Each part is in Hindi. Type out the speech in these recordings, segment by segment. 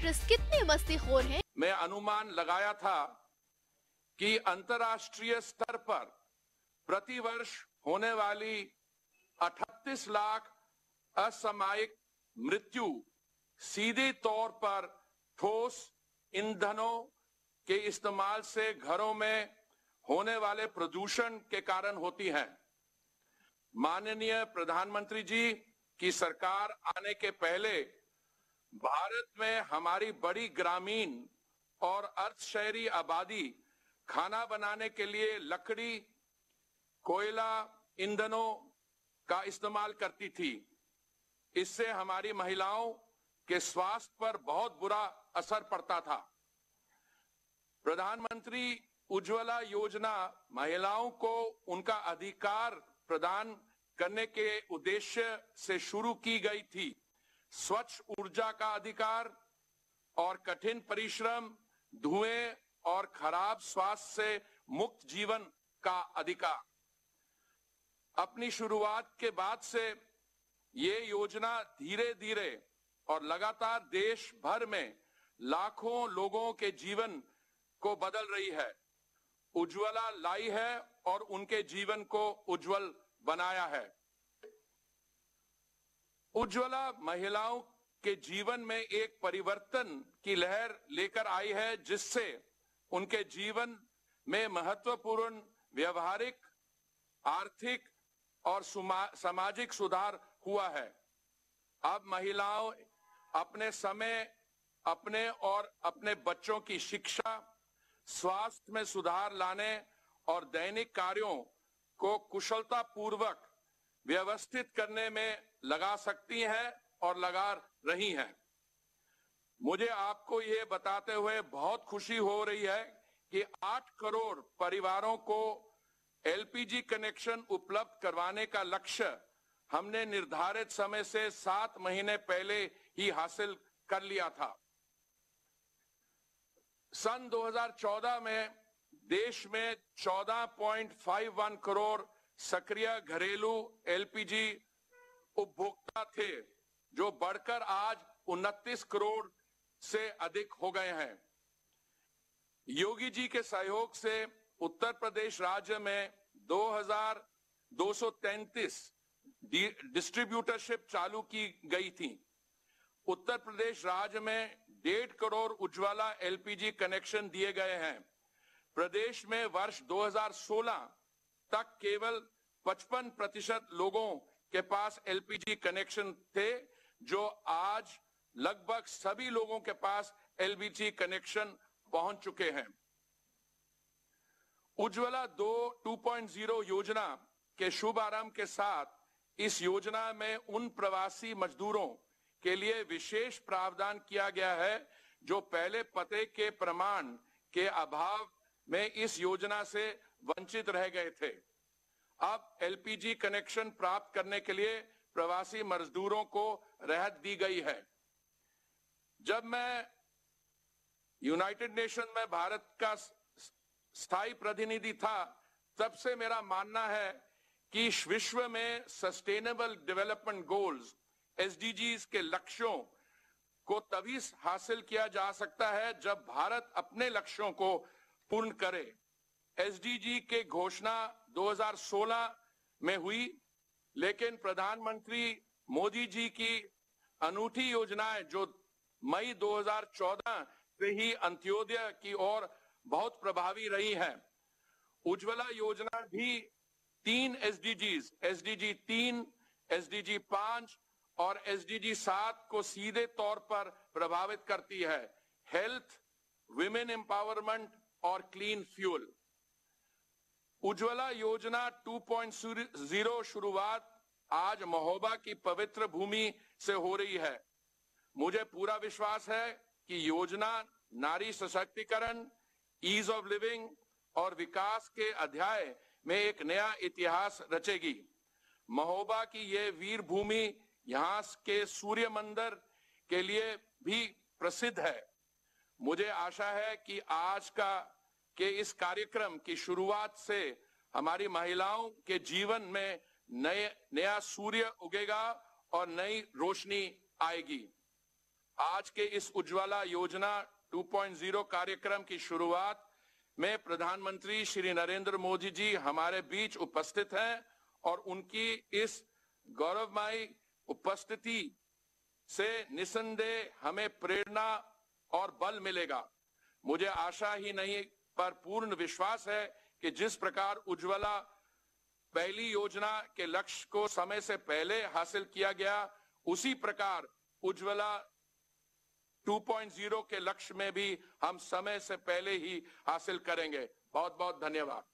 एक्ट्रेस कितने मस्तीखोर हैं। मैं अनुमान लगाया था कि अंतर्राष्ट्रीय स्तर पर प्रतिवर्ष होने वाली 38 लाख असामयिक मृत्यु सीधे तौर पर ठोस ईंधनों के इस्तेमाल से घरों में होने वाले प्रदूषण के कारण होती है। माननीय प्रधानमंत्री जी की सरकार आने के पहले भारत में हमारी बड़ी ग्रामीण और अर्ध शहरी आबादी खाना बनाने के लिए लकड़ी, कोयला, ईंधनों का इस्तेमाल करती थी। इससे हमारी महिलाओं के स्वास्थ्य पर बहुत बुरा असर पड़ता था। प्रधानमंत्री उज्ज्वला योजना महिलाओं को उनका अधिकार प्रदान करने के उद्देश्य से शुरू की गई थी। स्वच्छ ऊर्जा का अधिकार और कठिन परिश्रम, धुएं और खराब स्वास्थ्य से मुक्त जीवन का अधिकार। अपनी शुरुआत के बाद से ये योजना धीरे धीरे और लगातार देश भर में लाखों लोगों के जीवन को बदल रही है। उज्ज्वला लाई है और उनके जीवन को उज्जवल बनाया है। उज्ज्वला महिलाओं के जीवन में एक परिवर्तन की लहर लेकर आई है, जिससे उनके जीवन में महत्वपूर्ण व्यवहारिक, आर्थिक और सामाजिक सुधार हुआ है। अब महिलाओं अपने समय, अपने और अपने बच्चों की शिक्षा, स्वास्थ्य में सुधार लाने और दैनिक कार्यों को कुशलता पूर्वक व्यवस्थित करने में लगा सकती हैं और लगा रही हैं। मुझे आपको ये बताते हुए बहुत खुशी हो रही है कि 8 करोड़ परिवारों को एलपीजी कनेक्शन उपलब्ध करवाने का लक्ष्य हमने निर्धारित समय से 7 महीने पहले ही हासिल कर लिया था। सन 2014 में देश में 14.51 करोड़ सक्रिय घरेलू एलपीजी उपभोक्ता थे, जो बढ़कर आज 29 करोड़ से अधिक हो गए हैं। योगी जी के सहयोग से उत्तर प्रदेश राज्य में 2233 डिस्ट्रीब्यूटरशिप चालू की गई थी। उत्तर प्रदेश राज्य में 1.5 करोड़ उज्ज्वला एलपीजी कनेक्शन दिए गए हैं। प्रदेश में वर्ष 2016 तक केवल 55% लोगों के पास एलपीजी कनेक्शन थे, जो आज लगभग सभी लोगों के पास एलपीजी कनेक्शन पहुंच चुके हैं। उज्ज्वला 2.0 योजना के शुभारंभ के साथ इस योजना में उन प्रवासी मजदूरों के लिए विशेष प्रावधान किया गया है, जो पहले पते के प्रमाण के अभाव में इस योजना से वंचित रह गए थे। अब एलपीजी कनेक्शन प्राप्त करने के लिए प्रवासी मजदूरों को राहत दी गई है। जब मैं यूनाइटेड नेशन में भारत का स्थायी प्रतिनिधि था, तब से मेरा मानना है कि विश्व में सस्टेनेबल डेवलपमेंट गोल्स एसडीजीज के लक्ष्यों को तभी हासिल किया जा सकता है जब भारत अपने लक्ष्यों को पूर्ण करे। एसडीजी के घोषणा 2016 में हुई, लेकिन प्रधानमंत्री मोदी जी की अनूठी योजनाएं जो मई 2014 से ही अंत्योदय की ओर बहुत प्रभावी रही हैं। उज्ज्वला योजना भी 3 एसडीजीज, एसडीजी 3, एसडीजी 5 और एसडीजी 7 को सीधे तौर पर प्रभावित करती है: हेल्थ, विमेन एम्पावरमेंट और क्लीन फ्यूल। उज्ज्वला योजना 2.0 शुरुआत आज महोबा की पवित्र भूमि से हो रही है। मुझे पूरा विश्वास है कि योजना नारी सशक्तिकरण, ईज ऑफ लिविंग और विकास के अध्याय में एक नया इतिहास रचेगी। महोबा की ये वीर भूमि यहाँ के सूर्य मंदिर के लिए भी प्रसिद्ध है। मुझे आशा है कि आज के इस कार्यक्रम की शुरुआत से हमारी महिलाओं के जीवन में नया सूर्य उगेगा और नई रोशनी आएगी। आज के इस उज्ज्वला योजना 2.0 कार्यक्रम की शुरुआत में प्रधानमंत्री श्री नरेंद्र मोदी जी हमारे बीच उपस्थित हैं और उनकी इस गौरवमयी उपस्थिति से निसंदेह हमें प्रेरणा और बल मिलेगा। मुझे आशा ही नहीं पर पूर्ण विश्वास है कि जिस प्रकार उज्ज्वला पहली योजना के लक्ष्य को समय से पहले हासिल किया गया, उसी प्रकार उज्ज्वला 2.0 के लक्ष्य में भी हम समय से पहले ही हासिल करेंगे। बहुत बहुत धन्यवाद।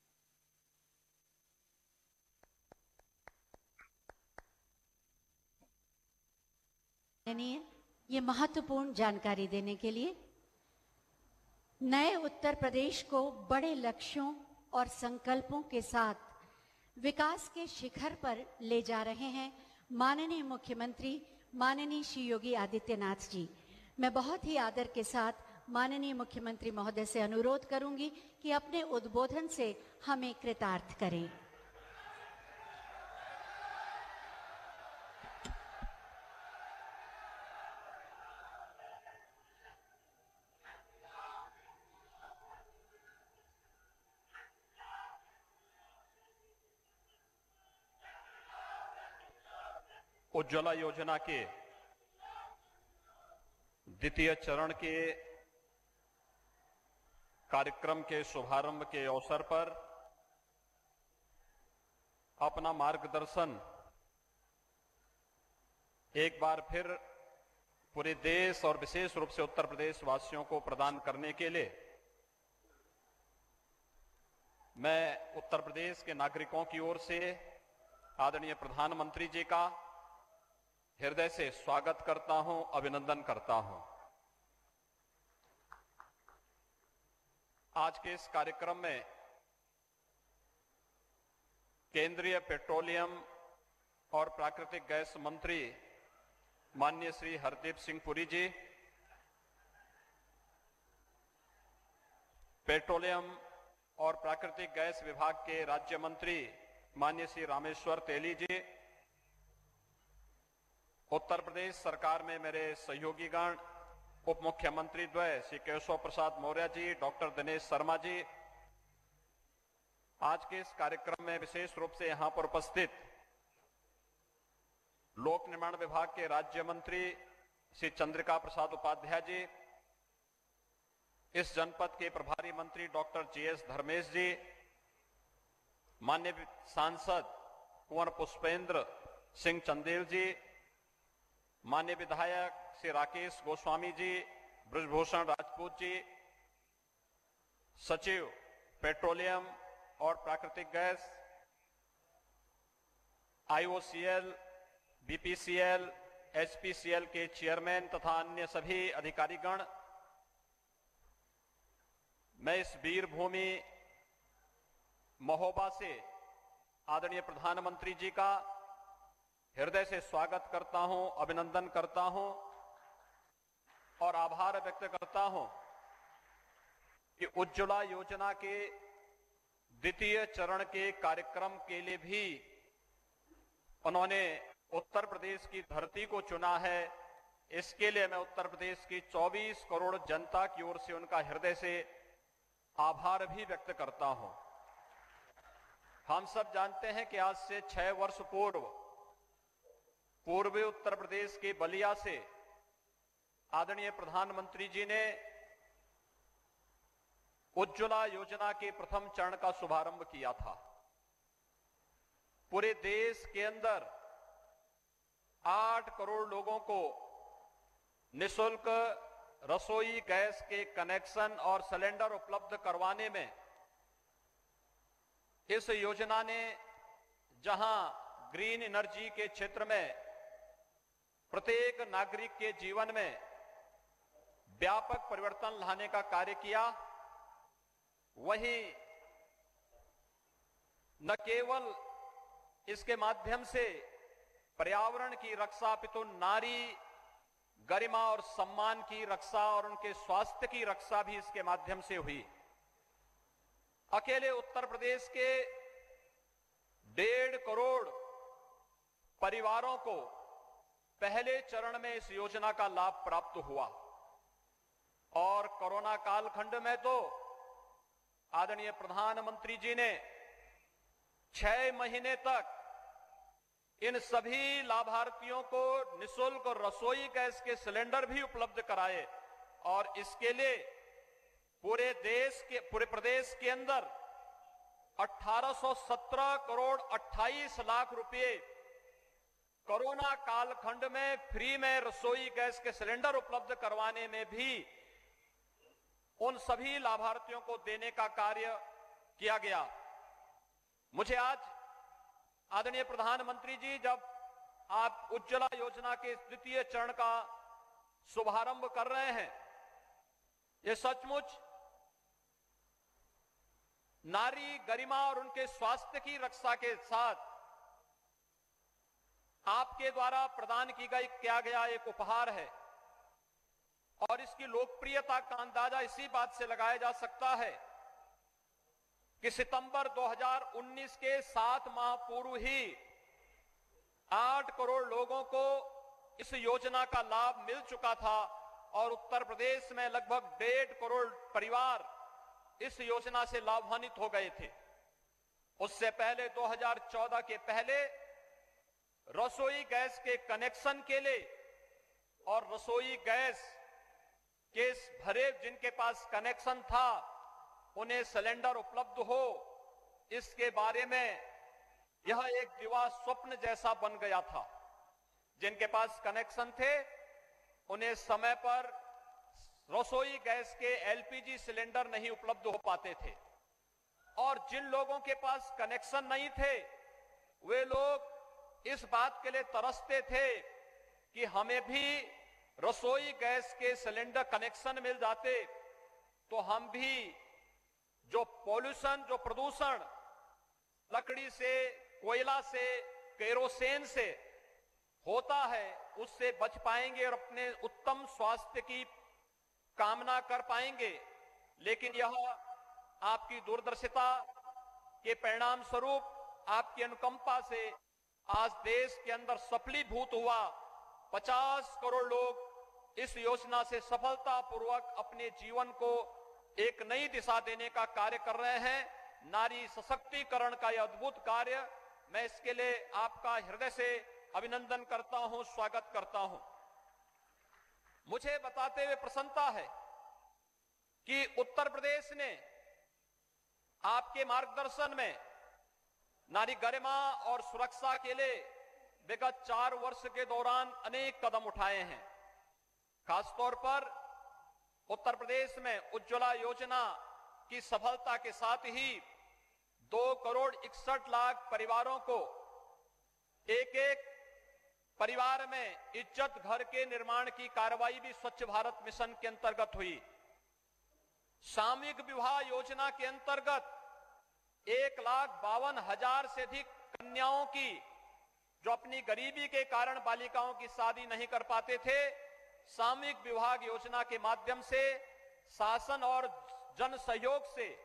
ये महत्वपूर्ण जानकारी देने के लिए नए उत्तर प्रदेश को बड़े लक्ष्यों और संकल्पों के साथ विकास के शिखर पर ले जा रहे हैं माननीय मुख्यमंत्री माननीय श्री योगी आदित्यनाथ जी। मैं बहुत ही आदर के साथ माननीय मुख्यमंत्री महोदय से अनुरोध करूंगी कि अपने उद्बोधन से हमें कृतार्थ करें। उज्ज्वला योजना के द्वितीय चरण के कार्यक्रम के शुभारंभ के अवसर पर अपना मार्गदर्शन एक बार फिर पूरे देश और विशेष रूप से उत्तर प्रदेश वासियों को प्रदान करने के लिए मैं उत्तर प्रदेश के नागरिकों की ओर से आदरणीय प्रधानमंत्री जी का हृदय से स्वागत करता हूं, अभिनंदन करता हूं। आज के इस कार्यक्रम में केंद्रीय पेट्रोलियम और प्राकृतिक गैस मंत्री माननीय श्री हरदीप सिंह पुरी जी, पेट्रोलियम और प्राकृतिक गैस विभाग के राज्य मंत्री माननीय श्री रामेश्वर तेली जी, उत्तर प्रदेश सरकार में मेरे सहयोगीगण उप मुख्यमंत्री द्वय श्री केशव प्रसाद मौर्य जी, डॉक्टर दिनेश शर्मा जी, आज के इस कार्यक्रम में विशेष रूप से यहां पर उपस्थित लोक निर्माण विभाग के राज्य मंत्री श्री चंद्रिका प्रसाद उपाध्याय जी, इस जनपद के प्रभारी मंत्री डॉक्टर जीएस धर्मेश जी, माननीय सांसद कुंवर पुष्पेंद्र सिंह चंदेल जी, माननीय विधायक श्री राकेश गोस्वामी जी, ब्रजभूषण राजपूत जी, सचिव पेट्रोलियम और प्राकृतिक गैस, आईओसीएल, बीपीसीएल, एचपीसीएल के चेयरमैन तथा अन्य सभी अधिकारीगण, मैं इस वीर भूमि महोबा से आदरणीय प्रधानमंत्री जी का हृदय से स्वागत करता हूं, अभिनंदन करता हूं और आभार व्यक्त करता हूं कि उज्ज्वला योजना के द्वितीय चरण के कार्यक्रम के लिए भी उन्होंने उत्तर प्रदेश की धरती को चुना है। इसके लिए मैं उत्तर प्रदेश की 24 करोड़ जनता की ओर से उनका हृदय से आभार भी व्यक्त करता हूं। हम सब जानते हैं कि आज से 6 वर्ष पूर्वी उत्तर प्रदेश के बलिया से आदरणीय प्रधानमंत्री जी ने उज्ज्वला योजना के प्रथम चरण का शुभारंभ किया था। पूरे देश के अंदर 8 करोड़ लोगों को निःशुल्क रसोई गैस के कनेक्शन और सिलेंडर उपलब्ध करवाने में इस योजना ने जहां ग्रीन एनर्जी के क्षेत्र में प्रत्येक नागरिक के जीवन में व्यापक परिवर्तन लाने का कार्य किया, वहीं न केवल इसके माध्यम से पर्यावरण की रक्षा अपितु नारी गरिमा और सम्मान की रक्षा और उनके स्वास्थ्य की रक्षा भी इसके माध्यम से हुई। अकेले उत्तर प्रदेश के 1.5 करोड़ परिवारों को पहले चरण में इस योजना का लाभ प्राप्त हुआ और कोरोना कालखंड में तो आदरणीय प्रधानमंत्री जी ने 6 महीने तक इन सभी लाभार्थियों को निःशुल्क रसोई गैस के सिलेंडर भी उपलब्ध कराए और इसके लिए पूरे प्रदेश के अंदर 1817 करोड़ 28 लाख रुपए कोरोना कालखंड में फ्री में रसोई गैस के सिलेंडर उपलब्ध करवाने में भी उन सभी लाभार्थियों को देने का कार्य किया गया। मुझे आज आदरणीय प्रधानमंत्री जी, जब आप उज्ज्वला योजना के द्वितीय चरण का शुभारंभ कर रहे हैं, ये सचमुच नारी गरिमा और उनके स्वास्थ्य की रक्षा के साथ आपके द्वारा प्रदान किया गया एक उपहार है और इसकी लोकप्रियता का अंदाजा इसी बात से लगाया जा सकता है कि सितंबर 2019 के 7 माह पूर्व ही 8 करोड़ लोगों को इस योजना का लाभ मिल चुका था और उत्तर प्रदेश में लगभग 1.5 करोड़ परिवार इस योजना से लाभान्वित हो गए थे। उससे पहले 2014 के पहले रसोई गैस के कनेक्शन के लिए और रसोई गैस के भरे जिनके पास कनेक्शन था उन्हें सिलेंडर उपलब्ध हो, इसके बारे में यह एक दिवा स्वप्न जैसा बन गया था। जिनके पास कनेक्शन थे उन्हें समय पर रसोई गैस के एलपीजी सिलेंडर नहीं उपलब्ध हो पाते थे और जिन लोगों के पास कनेक्शन नहीं थे वे लोग इस बात के लिए तरसते थे कि हमें भी रसोई गैस के सिलेंडर कनेक्शन मिल जाते तो हम भी जो पॉल्यूशन, जो प्रदूषण लकड़ी से, कोयला से, केरोसिन से होता है उससे बच पाएंगे और अपने उत्तम स्वास्थ्य की कामना कर पाएंगे। लेकिन यह आपकी दूरदर्शिता के परिणाम स्वरूप, आपकी अनुकंपा से आज देश के अंदर सफलीभूत हुआ। 50 करोड़ लोग इस योजना से सफलतापूर्वक अपने जीवन को एक नई दिशा देने का कार्य कर रहे हैं। नारी सशक्तिकरण का यह अद्भुत कार्य, मैं इसके लिए आपका हृदय से अभिनंदन करता हूं, स्वागत करता हूं। मुझे बताते हुए प्रसन्नता है कि उत्तर प्रदेश ने आपके मार्गदर्शन में नारी गरिमा और सुरक्षा के लिए विगत 4 वर्ष के दौरान अनेक कदम उठाए हैं। खासतौर पर उत्तर प्रदेश में उज्ज्वला योजना की सफलता के साथ ही 2 करोड़ 61 लाख परिवारों को एक परिवार में इज्जत घर के निर्माण की कार्रवाई भी स्वच्छ भारत मिशन के अंतर्गत हुई। सामूहिक विवाह योजना के अंतर्गत 1,52,000 से अधिक कन्याओं की, जो अपनी गरीबी के कारण बालिकाओं की शादी नहीं कर पाते थे, सामूहिक विवाह योजना के माध्यम से शासन और जन सहयोग से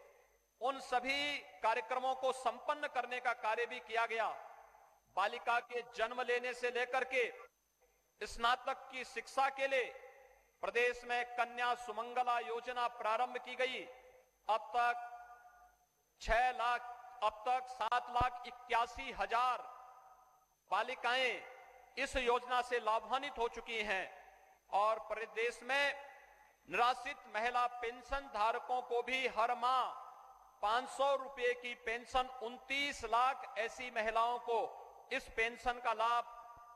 उन सभी कार्यक्रमों को संपन्न करने का कार्य भी किया गया। बालिका के जन्म लेने से लेकर के स्नातक की शिक्षा के लिए प्रदेश में कन्या सुमंगला योजना प्रारंभ की गई। अब तक 7,81,000 बालिकाएं इस योजना से लाभान्वित हो चुकी हैं और प्रदेश में निराश्रित महिला पेंशन धारकों को भी हर माह 500 रुपए की पेंशन 29 लाख ऐसी महिलाओं को इस पेंशन का लाभ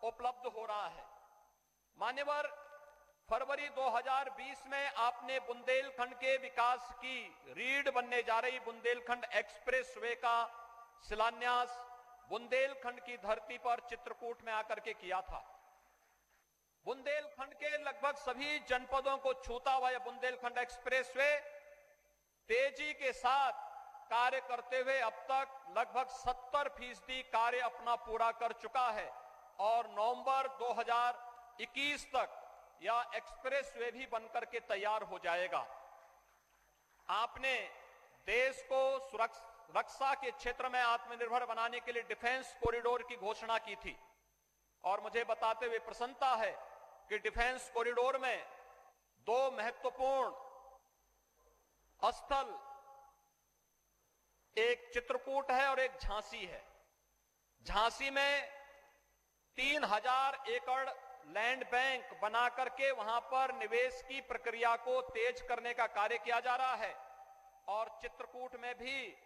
उपलब्ध हो रहा है। मान्यवर, फरवरी 2020 में आपने बुंदेलखंड के विकास की रीढ़ बनने जा रही बुंदेलखंड एक्सप्रेस वे का शिलान्यास बुंदेलखंड की धरती पर चित्रकूट में आकर के किया था। बुंदेलखंड के लगभग सभी जनपदों को छूता हुआ यह बुंदेलखंड एक्सप्रेस वे तेजी के साथ कार्य करते हुए अब तक लगभग 70% कार्य अपना पूरा कर चुका है और नवंबर 2021 तक यह एक्सप्रेस वे भी बनकर के तैयार हो जाएगा। आपने देश को रक्षा के क्षेत्र में आत्मनिर्भर बनाने के लिए डिफेंस कॉरिडोर की घोषणा की थी। और मुझे बताते हुए प्रसन्नता है कि डिफेंस कॉरिडोर में 2 महत्वपूर्ण स्थल, एक चित्रकूट है और एक झांसी है। झांसी में 3000 एकड़ लैंड बैंक बना करके वहां पर निवेश की प्रक्रिया को तेज करने का कार्य किया जा रहा है और चित्रकूट में भी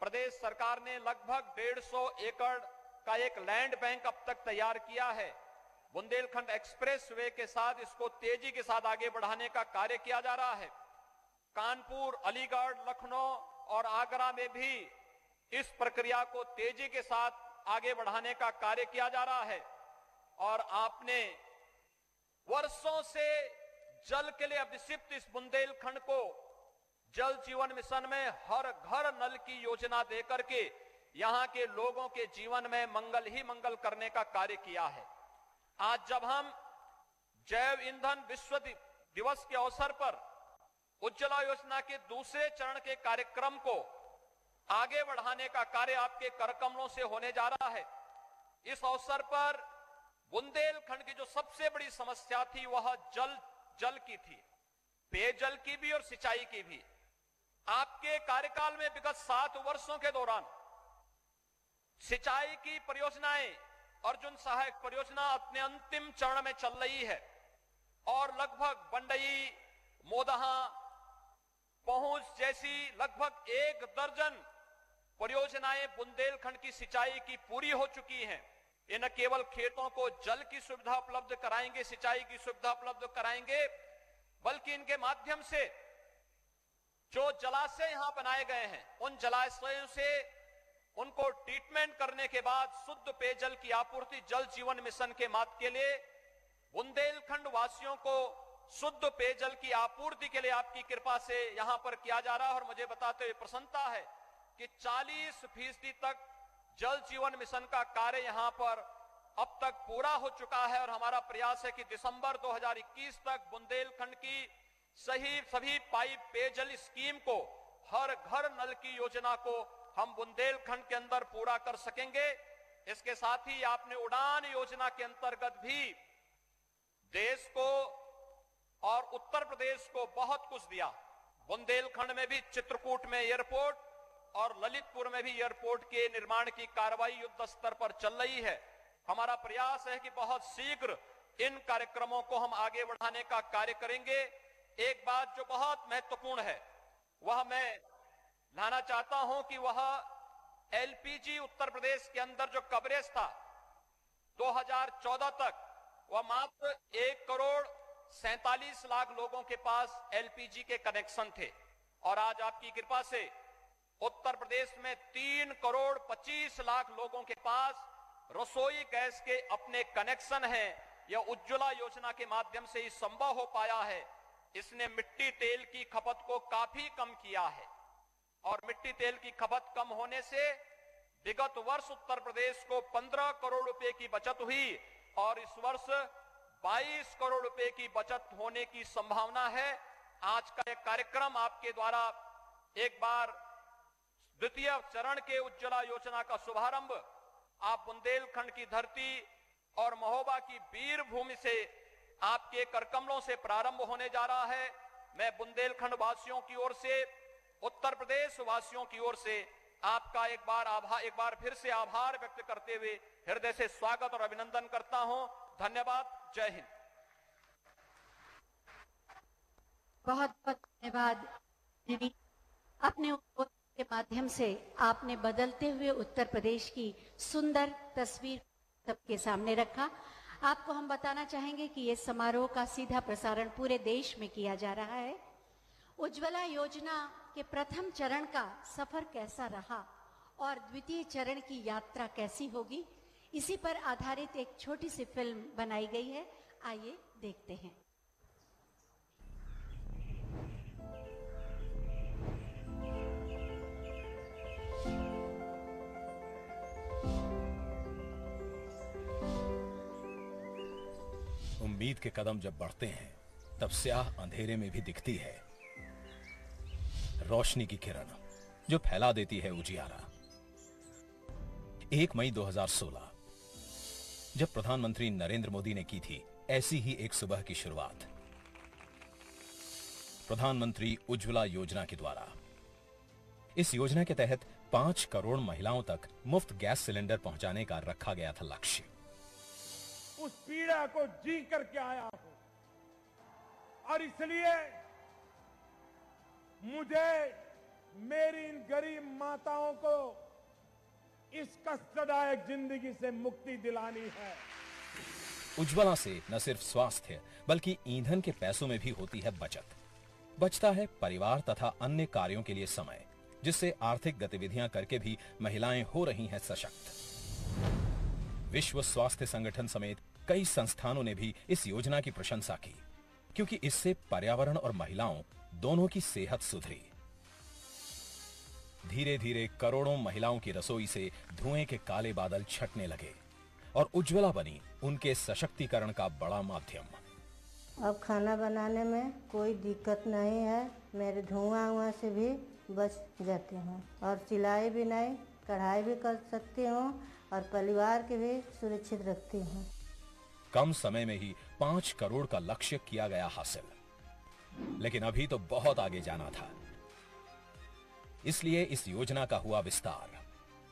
प्रदेश सरकार ने लगभग 150 एकड़ का एक लैंड बैंक अब तक तैयार किया है। बुंदेलखंड एक्सप्रेस वे के साथ इसको तेजी के साथ आगे बढ़ाने का कार्य किया जा रहा है। कानपुर, अलीगढ़, लखनऊ और आगरा में भी इस प्रक्रिया को तेजी के साथ आगे बढ़ाने का कार्य किया जा रहा है। और आपने वर्षों से जल के लिए अभिषिक्त इस बुंदेलखंड को जल जीवन मिशन में हर घर नल की योजना देकर के यहां के लोगों के जीवन में मंगल ही मंगल करने का कार्य किया है। आज जब हम जैव ईंधन विश्व दिवस के अवसर पर उज्ज्वला योजना के दूसरे चरण के कार्यक्रम को आगे बढ़ाने का कार्य आपके करकमलों से होने जा रहा है। इस अवसर पर बुंदेलखंड की जो सबसे बड़ी समस्या थी वह जल की थी, पेयजल की भी और सिंचाई की भी। आपके कार्यकाल में विगत 7 वर्षों के दौरान सिंचाई की परियोजनाएं अर्जुन सहायक परियोजना अपने अंतिम चरण में चल रही है और लगभग बंडई, मोदहा, पहुंच जैसी लगभग 1 दर्जन परियोजनाएं बुंदेलखंड की सिंचाई की पूरी हो चुकी हैं। ये न केवल खेतों को जल की सुविधा उपलब्ध कराएंगे, सिंचाई की सुविधा उपलब्ध कराएंगे, बल्कि इनके माध्यम से जो जलाशय यहां बनाए गए हैं उन जलाशयों से उनको ट्रीटमेंट करने के बाद शुद्ध पेयजल की आपूर्ति जल जीवन मिशन के माध्यम के लिए बुंदेलखंड वासियों को शुद्ध पेयजल की आपूर्ति के लिए आपकी कृपा से यहां पर किया जा रहा है। और मुझे बताते हुए प्रसन्नता है कि 40% तक जल जीवन मिशन का कार्य यहां पर अब तक पूरा हो चुका है और हमारा प्रयास है कि दिसंबर 2021 तक बुंदेलखंड की सभी पाइप पेयजल स्कीम को, हर घर नल की योजना को हम बुंदेलखंड के अंदर पूरा कर सकेंगे। इसके साथ ही आपने उड़ान योजना के अंतर्गत भी देश को और उत्तर प्रदेश को बहुत कुछ दिया। बुंदेलखंड में भी चित्रकूट में एयरपोर्ट और ललितपुर में भी एयरपोर्ट के निर्माण की कार्रवाई युद्ध स्तर पर चल रही है। हमारा प्रयास है कि बहुत शीघ्र इन कार्यक्रमों को हम आगे बढ़ाने का कार्य करेंगे। एक बात जो बहुत महत्वपूर्ण है वह मैं लाना चाहता हूं कि वह एलपीजी उत्तर प्रदेश के अंदर जो कवरेज था 2014 तक वह मात्र 1,47,00,000 लोगों के पास एलपीजी के कनेक्शन थे और आज आपकी कृपा से उत्तर प्रदेश में 3,25,00,000 लोगों के पास रसोई गैस के अपने कनेक्शन हैं। यह उज्ज्वला योजना के माध्यम से ही संभव हो पाया है। इसने मिट्टी तेल की खपत को काफी कम किया है और मिट्टी तेल की खपत कम होने से विगत वर्ष उत्तर प्रदेश को 15 करोड़ रुपए की बचत हुई और इस वर्ष 22 करोड़ रुपए की बचत होने की संभावना है। आज का एक कार्यक्रम आपके द्वारा एक बार द्वितीय चरण के उज्ज्वला योजना का शुभारंभ आप बुंदेलखंड की धरती और महोबा की वीर भूमि से आपके करकमलों से प्रारंभ होने जा रहा है। मैं बुंदेलखंड वासियों की ओर से, उत्तर प्रदेश वासियों की ओर से आपका एक बार फिर से आभार व्यक्त करते हुए हृदय से स्वागत और अभिनंदन करता हूं। धन्यवाद। जय हिंद। बहुत बहुत धन्यवाद। अपने उद्बोधन के माध्यम से आपने बदलते हुए उत्तर प्रदेश की सुंदर तस्वीर सबके सामने रखा। आपको हम बताना चाहेंगे कि इस समारोह का सीधा प्रसारण पूरे देश में किया जा रहा है। उज्ज्वला योजना के प्रथम चरण का सफर कैसा रहा और द्वितीय चरण की यात्रा कैसी होगी, इसी पर आधारित एक छोटी सी फिल्म बनाई गई है। आइए देखते हैं। उम्मीद के कदम जब बढ़ते हैं तब स्याह अंधेरे में भी दिखती है रोशनी की किरण जो फैला देती है उजियारा। 1 मई 2016 जब प्रधानमंत्री नरेंद्र मोदी ने की थी ऐसी ही एक सुबह की शुरुआत प्रधानमंत्री उज्ज्वला योजना के द्वारा। इस योजना के तहत 5 करोड़ महिलाओं तक मुफ्त गैस सिलेंडर पहुंचाने का रखा गया था लक्ष्य। उस पीड़ा को जी करके आया हूं और इसलिए मुझे मेरी इन गरीब माताओं को इस कष्टदायक जिंदगी से मुक्ति दिलानी है। उज्ज्वला से न सिर्फ स्वास्थ्य बल्कि ईंधन के पैसों में भी होती है बचत। बचता है परिवार तथा अन्य कार्यों के लिए समय, जिससे आर्थिक गतिविधियां करके भी महिलाएं हो रही हैं सशक्त। विश्व स्वास्थ्य संगठन समेत कई संस्थानों ने भी इस योजना की प्रशंसा की, क्योंकि इससे पर्यावरण और महिलाओं दोनों की सेहत सुधरी। धीरे धीरे करोड़ों महिलाओं की रसोई से धुएं के काले बादल छटने लगे और उज्ज्वला बनी उनके सशक्तिकरण का बड़ा माध्यम। अब खाना बनाने में कोई दिक्कत नहीं है। मेरे धुआं से भी बच जाती हूँ और सिलाई भी नहीं, कढ़ाई भी कर सकती हूँ और परिवार के भी सुरक्षित रखती हूँ। कम समय में ही 5 करोड़ का लक्ष्य किया गया हासिल, लेकिन अभी तो बहुत आगे जाना था। इसलिए इस योजना का हुआ विस्तार।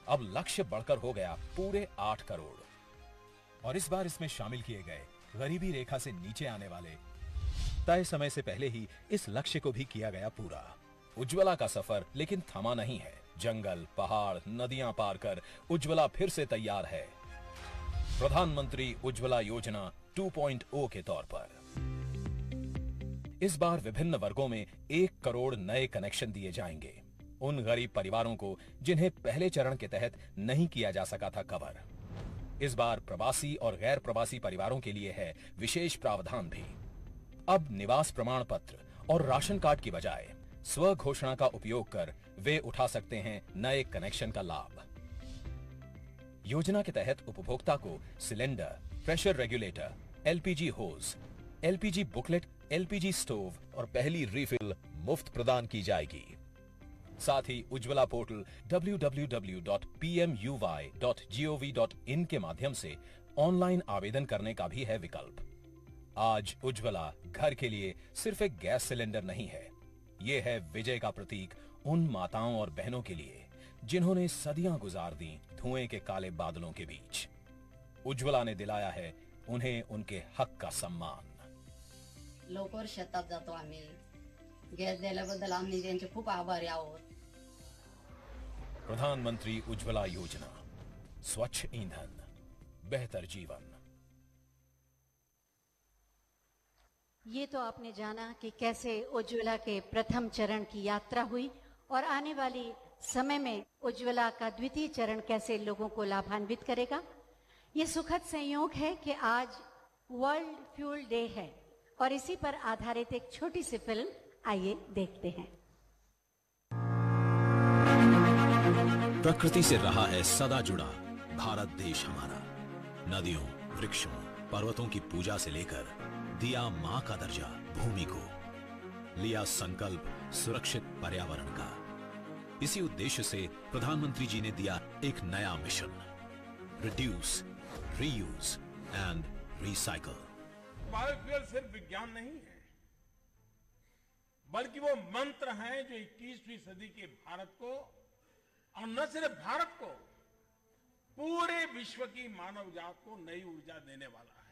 अब लक्ष्य बढ़कर हो गया पूरे 8 करोड़ और इस बार इसमें शामिल किए गए गरीबी रेखा से नीचे आने वाले तय समय से पहले ही इस लक्ष्य को भी किया गया पूरा। उज्ज्वला का सफर लेकिन थमा नहीं है। जंगल, पहाड़, नदियां पार कर उज्ज्वला फिर से तैयार है प्रधानमंत्री उज्ज्वला योजना 2.0 के तौर पर। इस बार विभिन्न वर्गों में 1 करोड़ नए कनेक्शन दिए जाएंगे उन गरीब परिवारों को जिन्हें पहले चरण के तहत नहीं किया जा सका था कवर। इस बार प्रवासी और गैर प्रवासी परिवारों के लिए है विशेष प्रावधान भी। अब निवास प्रमाण पत्र और राशन कार्ड की बजाय स्व घोषणा का उपयोग कर वे उठा सकते हैं नए कनेक्शन का लाभ। योजना के तहत उपभोक्ता को सिलेंडर, प्रेशर रेगुलेटर, एलपीजी होज, एलपीजी बुकलेट, एलपीजी स्टोव और पहली रिफिल मुफ्त प्रदान की जाएगी। साथ ही उज्ज्वला पोर्टल www.pmuy.gov.in के माध्यम से ऑनलाइन आवेदन करने का भी है विकल्प। आज उज्ज्वला घर के लिए सिर्फ एक गैस सिलेंडर नहीं है, ये है विजय का प्रतीक उन माताओं और बहनों के लिए जिन्होंने सदियां गुजार दी धुएं के काले बादलों के बीच। उज्ज्वला ने दिलाया है उन्हें उनके हक का सम्मान। लवकर शेतात जातो आम्ही। गॅस दिल्याबद्दल आम्ही त्यांचे खूप आभारी आहोत। प्रधानमंत्री उज्ज्वला योजना, स्वच्छ ईंधन, बेहतर जीवन। ये तो आपने जाना कि कैसे उज्ज्वला के प्रथम चरण की यात्रा हुई और आने वाली समय में उज्ज्वला का द्वितीय चरण कैसे लोगों को लाभान्वित करेगा। ये सुखद संयोग है कि आज वर्ल्ड फ्यूल डे है और इसी पर आधारित एक छोटी सी फिल्म आइए देखते हैं। प्रकृति से रहा है सदा जुड़ा भारत देश हमारा। नदियों, वृक्षों, पर्वतों की पूजा से लेकर दिया मां का दर्जा भूमि को, लिया संकल्प सुरक्षित पर्यावरण का। इसी उद्देश्य से प्रधानमंत्री जी ने दिया एक नया mission, reduce, reuse and recycle. Biofuel सिर्फ विज्ञान नहीं है, बल्कि वो मंत्र है जो 21वीं सदी के भारत को, और न सिर्फ भारत को, पूरे विश्व की मानव जात को नई ऊर्जा देने वाला है।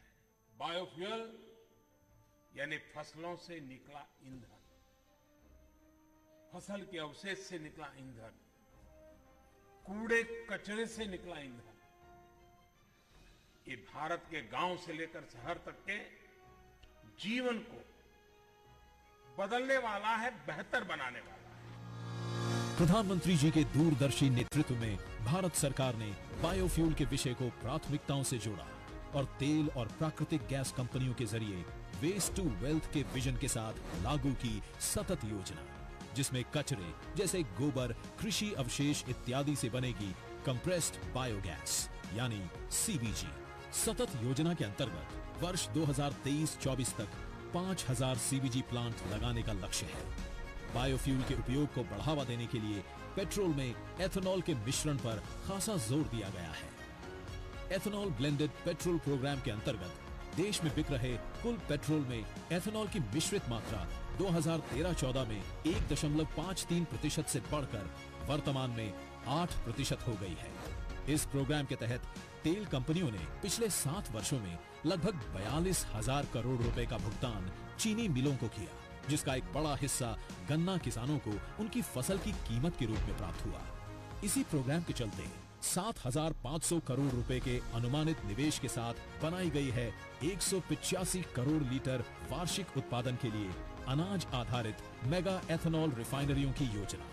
बायोफ्यूल यानी फसलों से निकला ईंधन, फसल के अवशेष से निकला ईंधन, कूड़े कचरे से निकला ईंधन। ये भारत के गांव से लेकर शहर तक के जीवन को बदलने वाला है, बेहतर बनाने वाला है। प्रधानमंत्री जी के दूरदर्शी नेतृत्व में भारत सरकार ने बायोफ्यूल के विषय को प्राथमिकताओं से जोड़ा और तेल और प्राकृतिक गैस कंपनियों के जरिए वेस्ट टू वेल्थ के विजन के साथ लागू की सतत योजना, जिसमें कचरे जैसे गोबर, कृषि अवशेष इत्यादि से बनेगी कंप्रेस्ड बायोगैस यानी सीबीजी। सतत योजना के अंतर्गत वर्ष 2023-24 तक 5000 सीबीजी प्लांट लगाने का लक्ष्य है। बायोफ्यूल के उपयोग को बढ़ावा देने के लिए पेट्रोल में एथेनॉल के मिश्रण पर खासा जोर दिया गया है। एथेनॉल ब्लेंडेड पेट्रोल प्रोग्राम के अंतर्गत देश में बिक रहे कुल पेट्रोल में एथेनॉल की मिश्रित मात्रा 2013-14 में 1.53% से बढ़कर वर्तमान में 8% हो गई है। इस प्रोग्राम के तहत तेल कंपनियों ने पिछले 7 वर्षों में लगभग 42,000 करोड़ रुपए का भुगतान चीनी मिलों को किया, जिसका एक बड़ा हिस्सा गन्ना किसानों को उनकी फसल की कीमत के रूप में प्राप्त हुआ। इसी प्रोग्राम के चलते 7,500 करोड़ रुपए के अनुमानित निवेश के साथ बनाई गई है 185 करोड़ लीटर वार्षिक उत्पादन के लिए अनाज आधारित मेगा एथेनॉल रिफाइनरियों की योजना।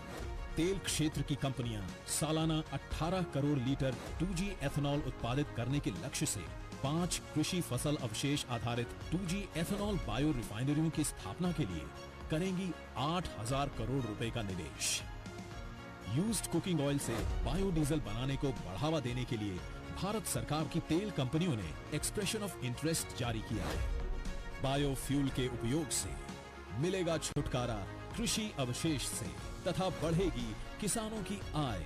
तेल क्षेत्र की कंपनियां सालाना 18 करोड़ लीटर 2G एथेनॉल उत्पादित करने के लक्ष्य से 5 कृषि फसल अवशेष आधारित 2G एथेनॉल बायो रिफाइनरियों की स्थापना के लिए करेंगी 8,000 करोड़ रुपए का निवेश। यूज्ड कुकिंग ऑयल से बायोडीजल बनाने को बढ़ावा देने के लिए भारत सरकार की तेल कंपनियों ने एक्सप्रेशन ऑफ इंटरेस्ट जारी किया है। बायोफ्यूल के उपयोग से मिलेगा छुटकारा कृषि अवशेष से तथा बढ़ेगी किसानों की आय।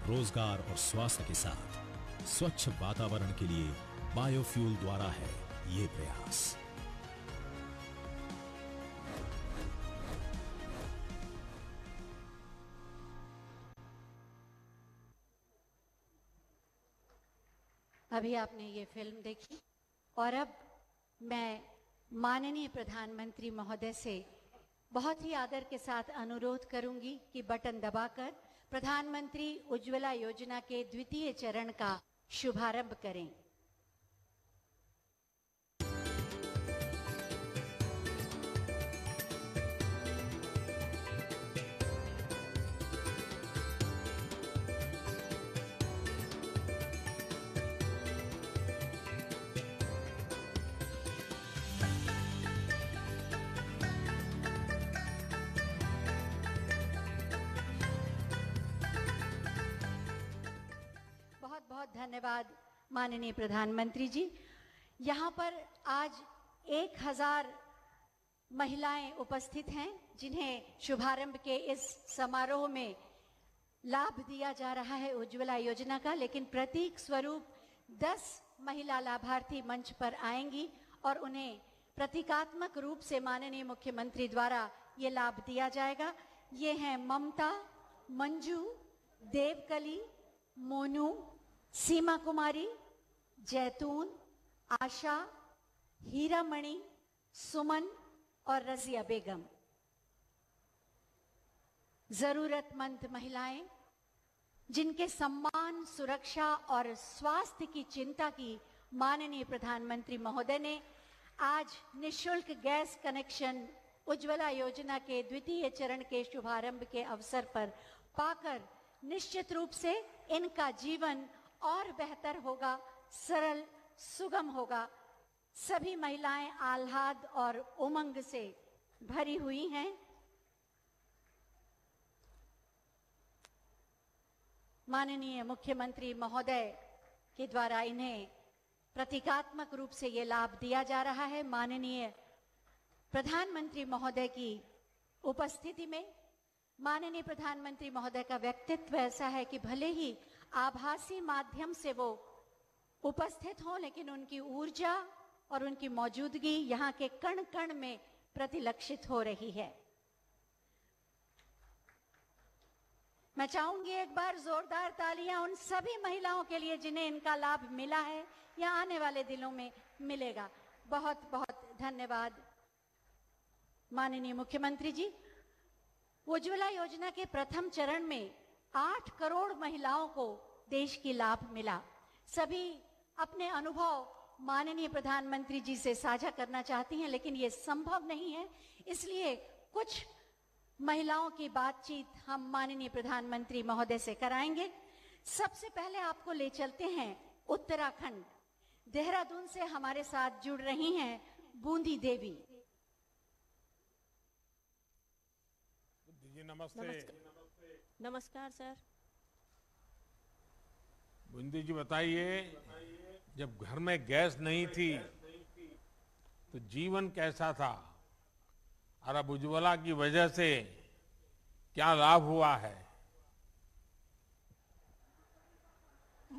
रोजगार और स्वास्थ्य के साथ स्वच्छ वातावरण के लिए बायोफ्यूल द्वारा है ये प्रयास। अभी आपने ये फिल्म देखी और अब मैं माननीय प्रधानमंत्री महोदय से बहुत ही आदर के साथ अनुरोध करूंगी कि बटन दबाकर प्रधानमंत्री उज्ज्वला योजना के द्वितीय चरण का शुभारंभ करें। बहुत धन्यवाद माननीय प्रधानमंत्री जी। यहाँ पर आज 1000 महिलाएं उपस्थित हैं जिन्हें शुभारंभ के इस समारोह में लाभ दिया जा रहा है उज्ज्वला योजना का, लेकिन प्रतीक स्वरूप 10 महिला लाभार्थी मंच पर आएंगी और उन्हें प्रतीकात्मक रूप से माननीय मुख्यमंत्री द्वारा ये लाभ दिया जाएगा। ये हैं ममता, मंजू, देवकली, मोनू, सीमा कुमारी, जैतून, आशा, हीरामणि, सुमन और रजिया बेगम। जरूरतमंद महिलाएं जिनके सम्मान, सुरक्षा और स्वास्थ्य की चिंता की माननीय प्रधानमंत्री महोदय ने आज निःशुल्क गैस कनेक्शन उज्ज्वला योजना के द्वितीय चरण के शुभारंभ के अवसर पर पाकर निश्चित रूप से इनका जीवन और बेहतर होगा, सरल, सुगम होगा। सभी महिलाएं आह्लाद और उमंग से भरी हुई हैं। माननीय मुख्यमंत्री महोदय के द्वारा इन्हें प्रतीकात्मक रूप से ये लाभ दिया जा रहा है। माननीय प्रधानमंत्री महोदय की उपस्थिति में माननीय प्रधानमंत्री महोदय का व्यक्तित्व ऐसा है कि भले ही आभासी माध्यम से वो उपस्थित हों, लेकिन उनकी ऊर्जा और उनकी मौजूदगी यहाँ के कण कण में प्रतिलक्षित हो रही है। मैं चाहूंगी एक बार जोरदार तालियां उन सभी महिलाओं के लिए जिन्हें इनका लाभ मिला है या आने वाले दिनों में मिलेगा। बहुत बहुत धन्यवाद माननीय मुख्यमंत्री जी। उज्ज्वला योजना के प्रथम चरण में 8 करोड़ महिलाओं को देश की लाभ मिला। सभी अपने अनुभव माननीय प्रधानमंत्री जी से साझा करना चाहती हैं, लेकिन ये संभव नहीं है, इसलिए कुछ महिलाओं की बातचीत हम माननीय प्रधानमंत्री महोदय से कराएंगे। सबसे पहले आपको ले चलते हैं उत्तराखंड। देहरादून से हमारे साथ जुड़ रही हैं बूंदी देवी। जी नमस्ते। नमस्कार सर। बूंदी जी बताइए, जब घर में गैस नहीं थी तो जीवन कैसा था और अब उज्ज्वला की वजह से क्या लाभ हुआ है?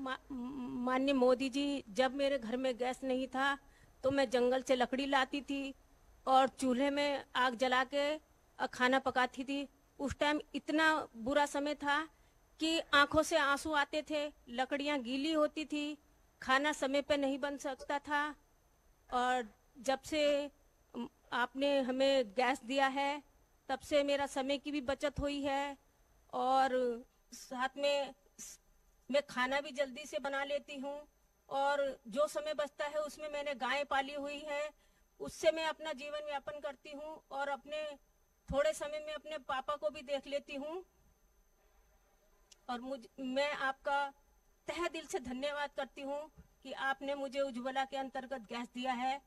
माननीय मोदी जी, जब मेरे घर में गैस नहीं था तो मैं जंगल से लकड़ी लाती थी और चूल्हे में आग जला के खाना पकाती थी। उस टाइम इतना बुरा समय था कि आंखों से आंसू आते थे, लकड़ियां गीली होती थी, खाना समय पे नहीं बन सकता था। और जब से आपने हमें गैस दिया है तब से मेरा समय की भी बचत हुई है और साथ में मैं खाना भी जल्दी से बना लेती हूँ। और जो समय बचता है उसमें मैंने गाय पाली हुई है, उससे मैं अपना जीवन यापन करती हूँ और अपने थोड़े समय में अपने पापा को भी देख लेती हूँ। और मैं आपका तहे दिल से धन्यवाद करती हूँ कि आपने मुझे उज्ज्वला के अंतर्गत गैस दिया है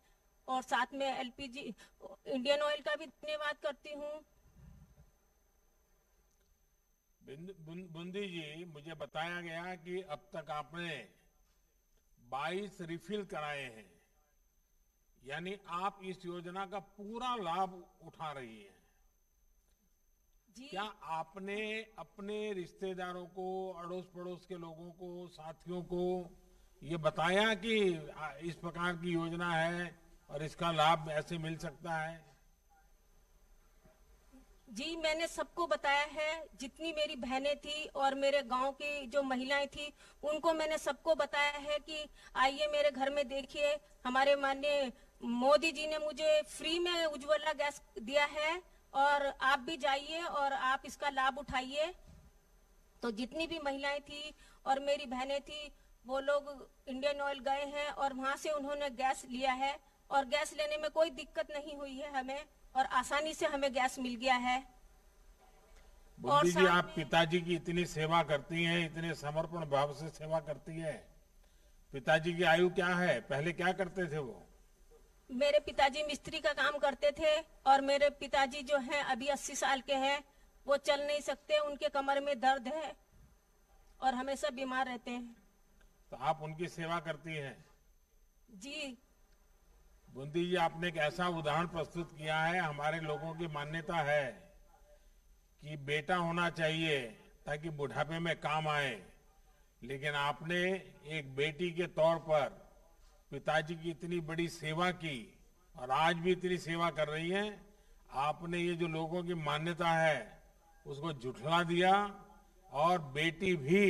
और साथ में एलपीजी इंडियन ऑयल का भी धन्यवाद करती हूँ। बुंदी जी, मुझे बताया गया कि अब तक आपने 22 रिफिल कराए हैं, यानी आप इस योजना का पूरा लाभ उठा रही हैं। जी। क्या आपने अपने रिश्तेदारों को, अड़ोस पड़ोस के लोगों को, साथियों को ये बताया कि इस प्रकार की योजना है और इसका लाभ ऐसे मिल सकता है? जी, मैंने सबको बताया है, जितनी मेरी बहनें थी और मेरे गांव की जो महिलाएं थी उनको मैंने सबको बताया है कि आइए मेरे घर में देखिए, हमारे माननीय मोदी जी ने मुझे फ्री में उज्ज्वला गैस दिया है और आप भी जाइए और आप इसका लाभ उठाइए। तो जितनी भी महिलाएं थी और मेरी बहनें थी वो लोग इंडियन ऑयल गए हैं और वहां से उन्होंने गैस लिया है और गैस लेने में कोई दिक्कत नहीं हुई है हमें और आसानी से हमें गैस मिल गया है। बुंदी जी, आप पिताजी की इतनी सेवा करती हैं, इतने समर्पण भाव से सेवा करती हैं। पिताजी की आयु क्या है? पहले क्या करते थे वो? मेरे पिताजी मिस्त्री का काम करते थे और मेरे पिताजी जो हैं अभी 80 साल के हैं, वो चल नहीं सकते, उनके कमर में दर्द है और हमेशा बीमार रहते हैं। तो आप उनकी सेवा करती हैं? जी। बुंदी जी, आपने एक ऐसा उदाहरण प्रस्तुत किया है। हमारे लोगों की मान्यता है कि बेटा होना चाहिए ताकि बुढ़ापे में काम आए, लेकिन आपने एक बेटी के तौर पर पिताजी की इतनी बड़ी सेवा की और आज भी इतनी सेवा कर रही हैं। आपने ये जो लोगों की मान्यता है उसको झुठला दिया और बेटी भी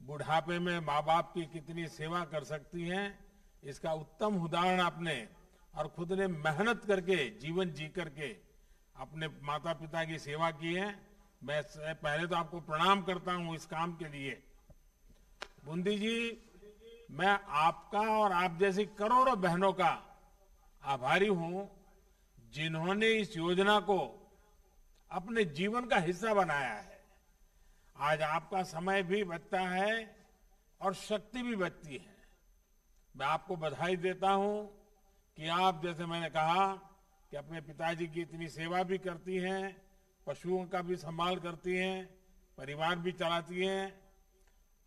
बुढ़ापे में माँ बाप की कितनी सेवा कर सकती हैं, इसका उत्तम उदाहरण आपने और खुद ने मेहनत करके जीवन जी करके अपने माता पिता की सेवा की है। मैं पहले तो आपको प्रणाम करता हूं इस काम के लिए। बुंदी जी, मैं आपका और आप जैसी करोड़ों बहनों का आभारी हूं जिन्होंने इस योजना को अपने जीवन का हिस्सा बनाया है। आज आपका समय भी बचता है और शक्ति भी बचती है। मैं आपको बधाई देता हूं कि आप, जैसे मैंने कहा, कि अपने पिताजी की इतनी सेवा भी करती हैं, पशुओं का भी संभाल करती हैं, परिवार भी चलाती हैं।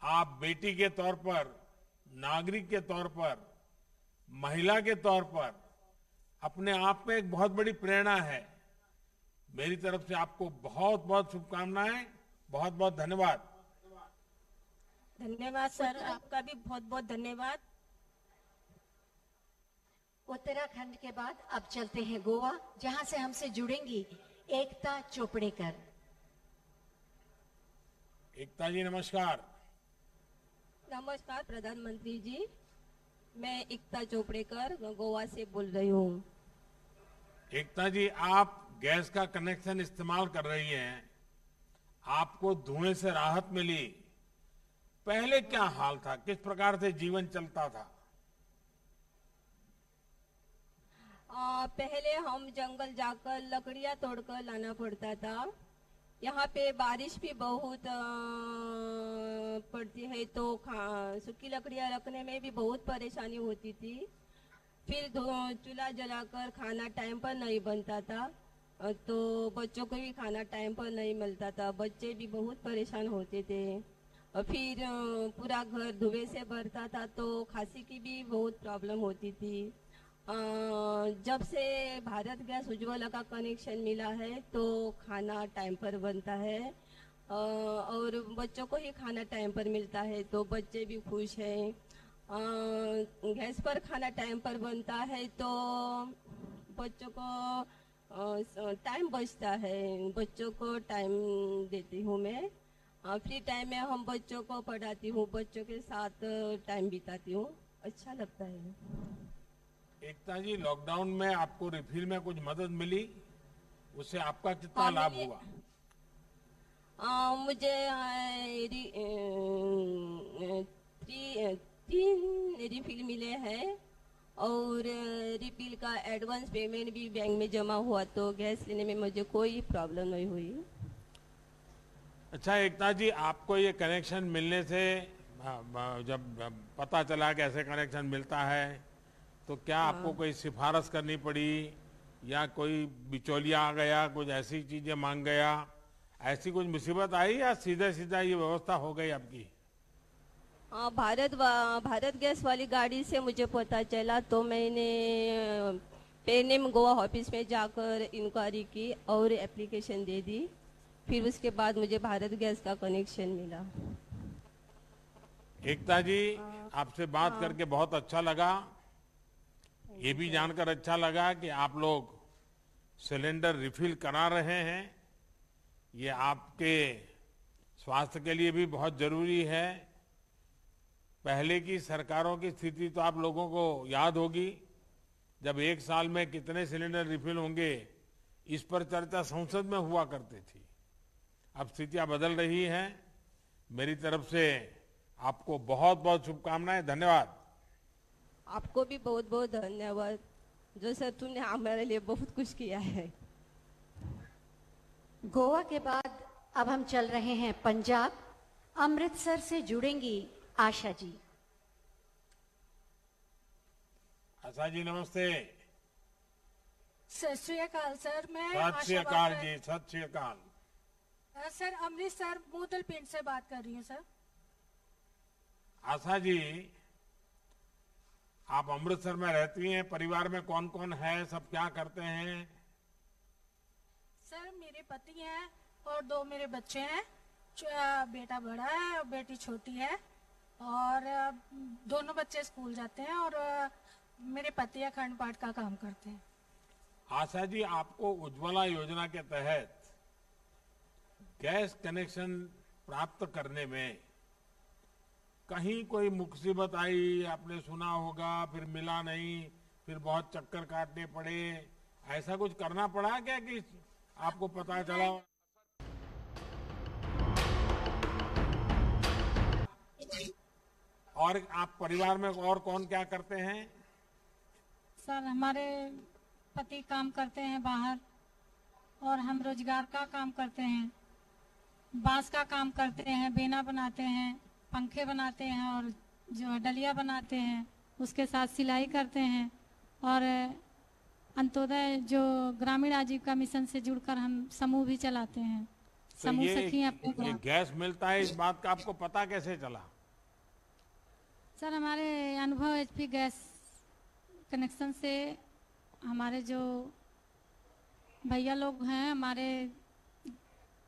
आप बेटी के तौर पर, नागरिक के तौर पर, महिला के तौर पर अपने आप में एक बहुत बड़ी प्रेरणा है। मेरी तरफ से आपको बहुत बहुत शुभकामनाएं, बहुत बहुत धन्यवाद। धन्यवाद सर, आपका भी बहुत बहुत धन्यवाद। उत्तराखंड के बाद अब चलते हैं गोवा, जहां से हमसे जुड़ेंगी एकता चोपड़ेकर। एकता जी, नमस्कार। नमस्कार प्रधानमंत्री जी, मैं एकता चोपड़ेकर गोवा से बोल रही हूँ। एकता जी, आप गैस का कनेक्शन इस्तेमाल कर रही हैं, आपको धुएं से राहत मिली। पहले क्या हाल था, किस प्रकार से जीवन चलता था? पहले हम जंगल जाकर लकड़ियां तोड़कर लाना पड़ता था। यहाँ पे बारिश भी बहुत पड़ती है तो सूखी लकड़ियां रखने में भी बहुत परेशानी होती थी। फिर चूल्हा जलाकर खाना टाइम पर नहीं बनता था तो बच्चों को भी खाना टाइम पर नहीं मिलता था, बच्चे भी बहुत परेशान होते थे। और फिर पूरा घर धुएं से भरता था तो खांसी की भी बहुत प्रॉब्लम होती थी। जब से भारत गैस उज्ज्वला का कनेक्शन मिला है तो खाना टाइम पर बनता है और बच्चों को ही खाना टाइम पर मिलता है तो बच्चे भी खुश हैं। गैस पर खाना टाइम पर बनता है तो बच्चों को टाइम बचता है, बच्चों को टाइम देती हूँ मैं। फ्री टाइम में हम बच्चों को पढ़ाती हूँ, बच्चों के साथ टाइम बिताती हूँ, अच्छा लगता है। एकता जी, लॉकडाउन में आपको रिफिल में कुछ मदद मिली, उससे आपका कितना लाभ हुआ? मुझे 3 रिफिल मिले हैं और रिफिल का एडवांस पेमेंट भी बैंक में जमा हुआ, तो गैस लेने में मुझे कोई प्रॉब्लम नहीं हुई। अच्छा एकता जी, आपको ये कनेक्शन मिलने से जब पता चला कि ऐसे कनेक्शन मिलता है तो क्या आपको कोई सिफारिश करनी पड़ी या कोई बिचौलिया आ गया, कुछ ऐसी चीजें मांग गया, ऐसी कुछ मुसीबत आई या सीधा सीधा ये व्यवस्था हो गई आपकी? भारत गैस वाली गाड़ी से मुझे पता चला तो मैंने पेनेम गोवा ऑफिस में जाकर इंक्वायरी की और एप्लीकेशन दे दी, फिर उसके बाद मुझे भारत गैस का कनेक्शन मिला। एकता जी, आपसे बात करके बहुत अच्छा लगा। ये भी जानकर अच्छा लगा कि आप लोग सिलेंडर रिफिल करा रहे हैं, ये आपके स्वास्थ्य के लिए भी बहुत जरूरी है। पहले की सरकारों की स्थिति तो आप लोगों को याद होगी, जब एक साल में कितने सिलेंडर रिफिल होंगे इस पर चर्चा संसद में हुआ करती थी। अब स्थितियां बदल रही हैं। मेरी तरफ से आपको बहुत बहुत शुभकामनाएं, धन्यवाद। आपको भी बहुत बहुत धन्यवाद, जो सर तुमने हमारे लिए बहुत कुछ किया है। गोवा के बाद अब हम चल रहे हैं पंजाब। अमृतसर से जुड़ेंगी आशा जी। आशा जी नमस्ते। सत श्री अकाल सर, मैं सत श्री अकाल जी, सत श्री अकाल। सर अमृतसर मूतल पिंड से बात कर रही हूँ सर। आशा जी, आप अमृतसर में रहती हैं, परिवार में कौन कौन है, सब क्या करते हैं? सर मेरे पति हैं और 2 मेरे बच्चे हैं, बेटा बड़ा है और बेटी छोटी है, और दोनों बच्चे स्कूल जाते हैं और मेरे पति अखंड पाठ का काम करते हैं। आशा जी, आपको उज्ज्वला योजना के तहत गैस कनेक्शन प्राप्त करने में कहीं कोई मुसीबत आई, आपने सुना होगा, फिर मिला नहीं, फिर बहुत चक्कर काटने पड़े, ऐसा कुछ करना पड़ा क्या कि आपको पता चला? और आप परिवार में और कौन क्या करते हैं? सर हमारे पति काम करते हैं बाहर और हम रोजगार का काम करते हैं, बांस का काम करते हैं, बेना बनाते हैं, पंखे बनाते हैं और जो डलिया बनाते हैं, उसके साथ सिलाई करते हैं। और अंत्योदय जो ग्रामीण आजीविका मिशन से जुड़कर हम समूह भी चलाते हैं। तो समूह ये सखी गैस मिलता है, इस बात का आपको पता कैसे चला? सर हमारे अनुभव एचपी गैस कनेक्शन से हमारे जो भैया लोग हैं हमारे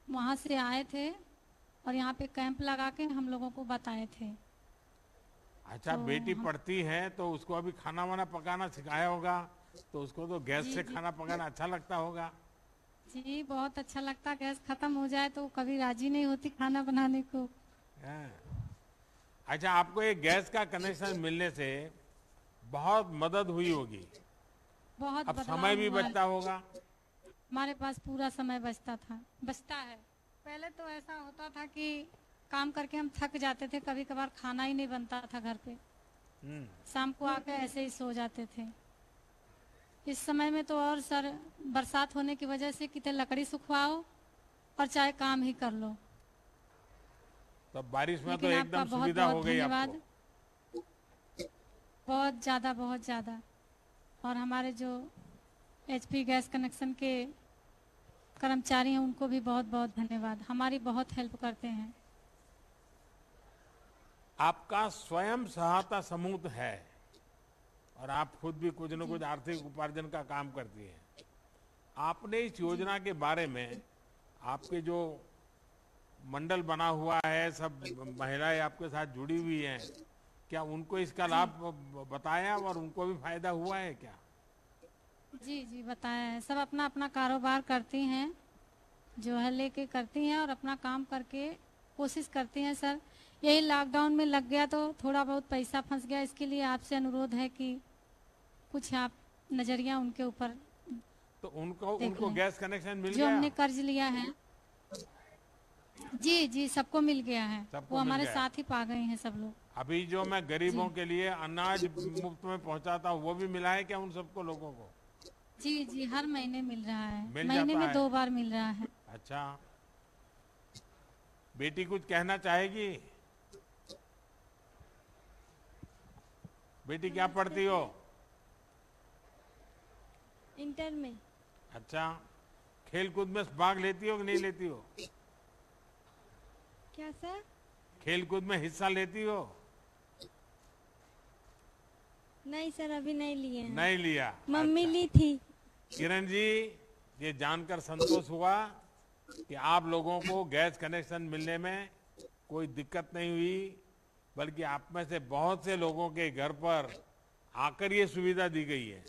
वहाँ से आए थे और यहाँ पे कैंप लगा के हम लोगों को बताए थे। अच्छा, तो बेटी पढ़ती है तो उसको अभी खाना वाना पकाना सिखाया होगा, तो उसको तो गैस से खाना पकाना अच्छा लगता होगा। जी बहुत अच्छा लगता, गैस खत्म हो जाए तो कभी राजी नहीं होती खाना बनाने को। अच्छा, आपको एक गैस का कनेक्शन मिलने से बहुत मदद हुई होगी, बहुत अब समय भी बचता होगा। हमारे पास पूरा समय बचता है। पहले तो ऐसा होता था कि काम करके हम थक जाते थे, कभी कभार खाना ही नहीं बनता था घर पे, शाम को आके ऐसे ही सो जाते थे। इस समय में तो और सर बरसात होने की वजह से कितने लकड़ी सुखवाओ और चाहे काम ही कर लो। तब बारिश में तो एकदम सुविधा हो गई आपको। बहुत ज्यादा। और हमारे जो एचपी गैस कनेक्शन के कर्मचारी हैं उनको भी बहुत बहुत धन्यवाद, हमारी बहुत हेल्प करते हैं। आपका स्वयं सहायता समूह है और आप खुद भी कुछ न कुछ आर्थिक उपार्जन का काम करती हैं। आपने इस योजना के बारे में आपके जो मंडल बना हुआ है, सब महिलाएं आपके साथ जुड़ी हुई हैं, क्या उनको इसका लाभ बताया और उनको भी फायदा हुआ है क्या? जी जी बताया है। सब अपना अपना कारोबार करती हैं, जो है लेके करती हैं और अपना काम करके कोशिश करती हैं सर। यही लॉकडाउन में लग गया तो थोड़ा बहुत पैसा फंस गया, इसके लिए आपसे अनुरोध है कि कुछ आप नजरिया उनके ऊपर तो उनको गैस कनेक्शन मिल जो गया? हमने कर्ज लिया है। जी जी सबको मिल गया है, वो हमारे साथ ही पा गए हैं सब लोग। अभी जो मैं गरीबों के लिए अनाज मुफ्त में पहुंचाता हूँ वो भी मिला है क्या उन सबको लोगों को? जी जी हर महीने मिल रहा है, मिल महीने जाता में है। 2 बार मिल रहा है। अच्छा, बेटी कुछ कहना चाहेगी? बेटी क्या पढ़ती हो? इंटर में। अच्छा, खेल कूद में भाग लेती हो कि नहीं लेती हो? क्या सर? खेल कूद में हिस्सा लेती हो? नहीं सर, अभी नहीं लिए हैं। नहीं लिया? मम्मी अच्छा। ली थी। किरण जी, ये जानकर संतोष हुआ कि आप लोगों को गैस कनेक्शन मिलने में कोई दिक्कत नहीं हुई, बल्कि आप में से बहुत से लोगों के घर पर आकर ये सुविधा दी गई है।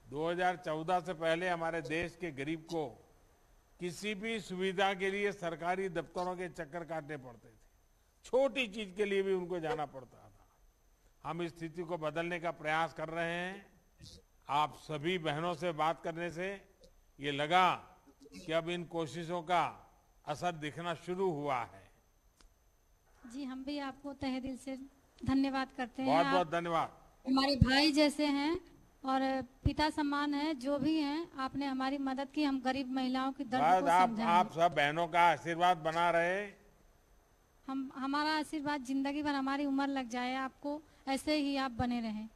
2014 से पहले हमारे देश के गरीब को किसी भी सुविधा के लिए सरकारी दफ्तरों के चक्कर काटने पड़ते थे, छोटी चीज के लिए भी उनको जाना पड़ता था। हम इस स्थिति को बदलने का प्रयास कर रहे हैं। आप सभी बहनों से बात करने से ये लगा कि अब इन कोशिशों का असर दिखना शुरू हुआ है। जी हम भी आपको तहे दिल से धन्यवाद करते हैं। बहुत बहुत धन्यवाद। हमारे भाई जैसे हैं और पिता समान हैं, जो भी हैं आपने हमारी मदद की, हम गरीब महिलाओं की दर्द को समझा। आप सब बहनों का आशीर्वाद बना रहे। हम हमारा आशीर्वाद जिंदगी भर, हमारी उम्र लग जाए आपको, ऐसे ही आप बने रहें।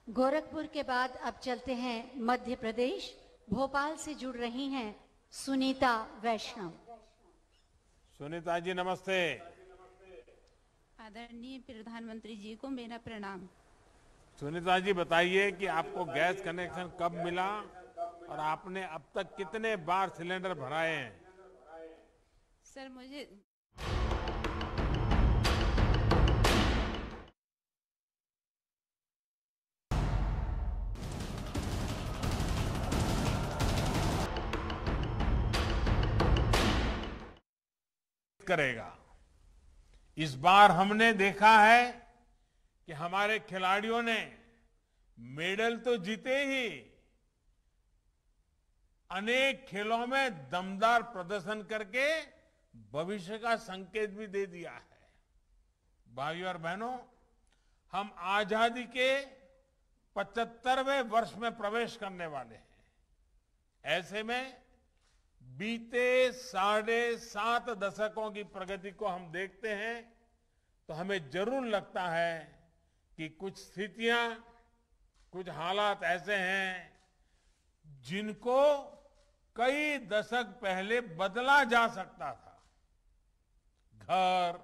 गोरखपुर के बाद अब चलते हैं मध्य प्रदेश। भोपाल से जुड़ रही हैं सुनीता वैष्णव। सुनीता जी नमस्ते। आदरणीय प्रधानमंत्री जी को मेरा प्रणाम। सुनीता जी बताइए कि आपको गैस कनेक्शन कब मिला और आपने अब तक कितने बार सिलेंडर भराए हैं? सर मुझे करेगा। इस बार हमने देखा है कि हमारे खिलाड़ियों ने मेडल तो जीते ही, अनेक खेलों में दमदार प्रदर्शन करके भविष्य का संकेत भी दे दिया है। भाइयों और बहनों, हम आजादी के 75वें वर्ष में प्रवेश करने वाले हैं। ऐसे में बीते 7.5 दशकों की प्रगति को हम देखते हैं तो हमें जरूर लगता है कि कुछ स्थितियां, कुछ हालात ऐसे हैं जिनको कई दशक पहले बदला जा सकता था। घर,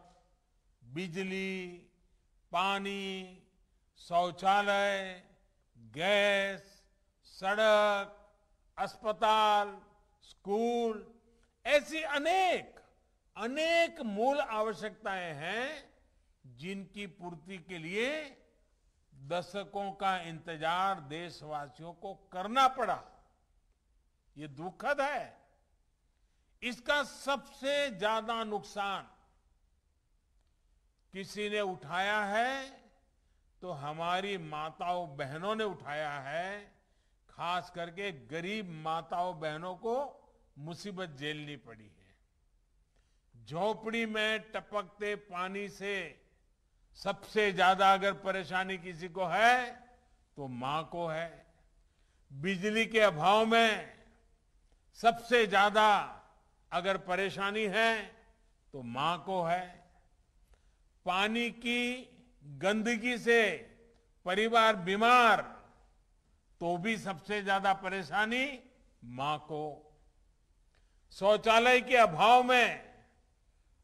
बिजली, पानी, शौचालय, गैस, सड़क, अस्पताल, स्कूल, ऐसी अनेक मूल आवश्यकताएं हैं जिनकी पूर्ति के लिए दशकों का इंतजार देशवासियों को करना पड़ा। ये दुखद है। इसका सबसे ज्यादा नुकसान किसी ने उठाया है तो हमारी माताओं बहनों ने उठाया है। खास करके गरीब माताओं बहनों को मुसीबत झेलनी पड़ी है। झोपड़ी में टपकते पानी से सबसे ज्यादा अगर परेशानी किसी को है तो मां को है। बिजली के अभाव में सबसे ज्यादा अगर परेशानी है तो मां को है। पानी की गंदगी से परिवार बीमार तो भी सबसे ज्यादा परेशानी मां को। शौचालय के अभाव में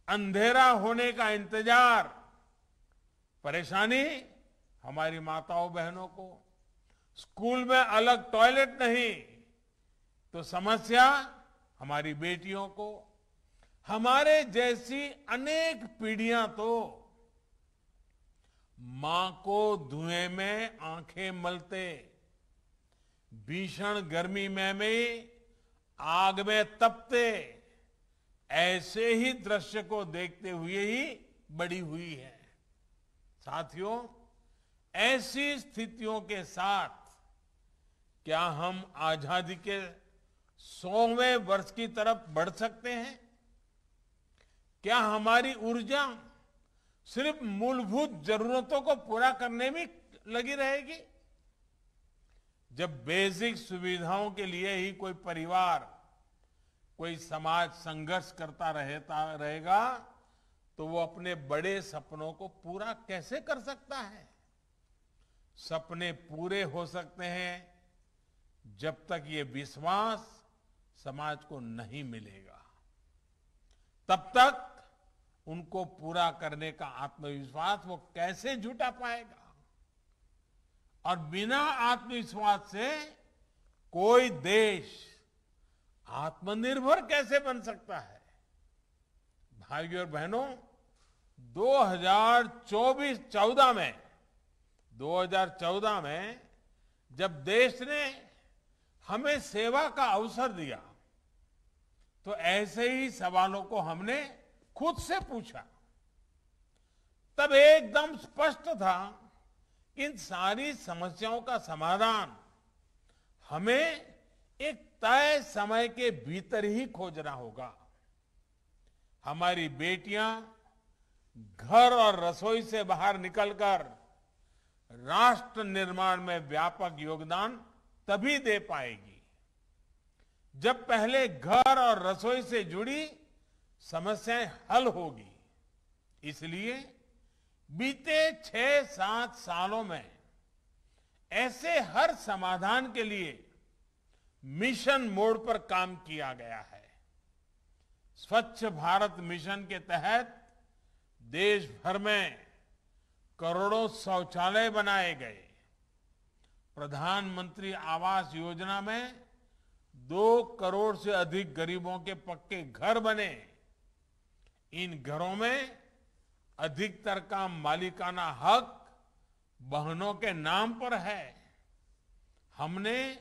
अंधेरा होने का इंतजार, परेशानी हमारी माताओं बहनों को। स्कूल में अलग टॉयलेट नहीं तो समस्या हमारी बेटियों को, हमारे जैसी अनेक पीढ़ियां तो मां को धुएं में आंखें मलते, भीषण गर्मी में भी आग में तपते, ऐसे ही दृश्य को देखते हुए ही बड़ी हुई है। साथियों, ऐसी स्थितियों के साथ क्या हम आजादी के 100वें वर्ष की तरफ बढ़ सकते हैं? क्या हमारी ऊर्जा सिर्फ मूलभूत जरूरतों को पूरा करने में लगी रहेगी? जब बेसिक सुविधाओं के लिए ही कोई परिवार, कोई समाज संघर्ष करता रहेगा तो वो अपने बड़े सपनों को पूरा कैसे कर सकता है? सपने पूरे हो सकते हैं जब तक ये विश्वास समाज को नहीं मिलेगा, तब तक उनको पूरा करने का आत्मविश्वास वो कैसे जुटा पाएगा? और बिना आत्मविश्वास से कोई देश आत्मनिर्भर कैसे बन सकता है? भाइयों और बहनों, 2014 में जब देश ने हमें सेवा का अवसर दिया तो ऐसे ही सवालों को हमने खुद से पूछा। तब एकदम स्पष्ट था इन सारी समस्याओं का समाधान हमें एक तय समय के भीतर ही खोजना होगा। हमारी बेटियां घर और रसोई से बाहर निकलकर राष्ट्र निर्माण में व्यापक योगदान तभी दे पाएगी जब पहले घर और रसोई से जुड़ी समस्याएं हल होगी। इसलिए बीते 6-7 सालों में ऐसे हर समाधान के लिए मिशन मोड पर काम किया गया है। स्वच्छ भारत मिशन के तहत देश भर में करोड़ों शौचालय बनाए गए। प्रधानमंत्री आवास योजना में 2 करोड़ से अधिक गरीबों के पक्के घर बने। इन घरों में अधिकतर का मालिकाना हक बहनों के नाम पर है। हमने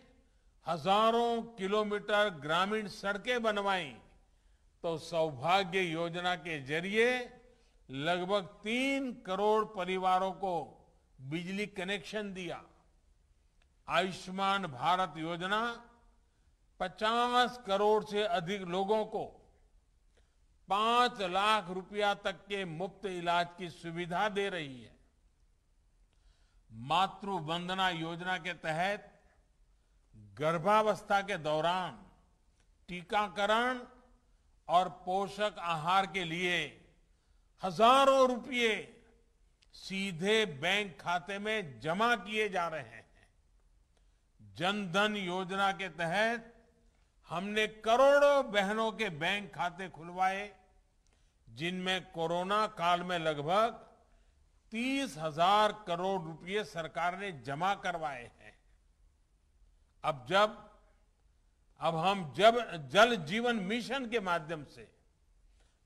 हजारों किलोमीटर ग्रामीण सड़कें बनवाई तो सौभाग्य योजना के जरिए लगभग 3 करोड़ परिवारों को बिजली कनेक्शन दिया। आयुष्मान भारत योजना 50 करोड़ से अधिक लोगों को 5 लाख रुपया तक के मुफ्त इलाज की सुविधा दे रही है। मातृ वंदना योजना के तहत गर्भावस्था के दौरान टीकाकरण और पोषक आहार के लिए हजारों रुपये सीधे बैंक खाते में जमा किए जा रहे हैं। जन धन योजना के तहत हमने करोड़ों बहनों के बैंक खाते खुलवाए, जिनमें कोरोना काल में लगभग 30,000 करोड़ रुपए सरकार ने जमा करवाए हैं। अब हम जल जीवन मिशन के माध्यम से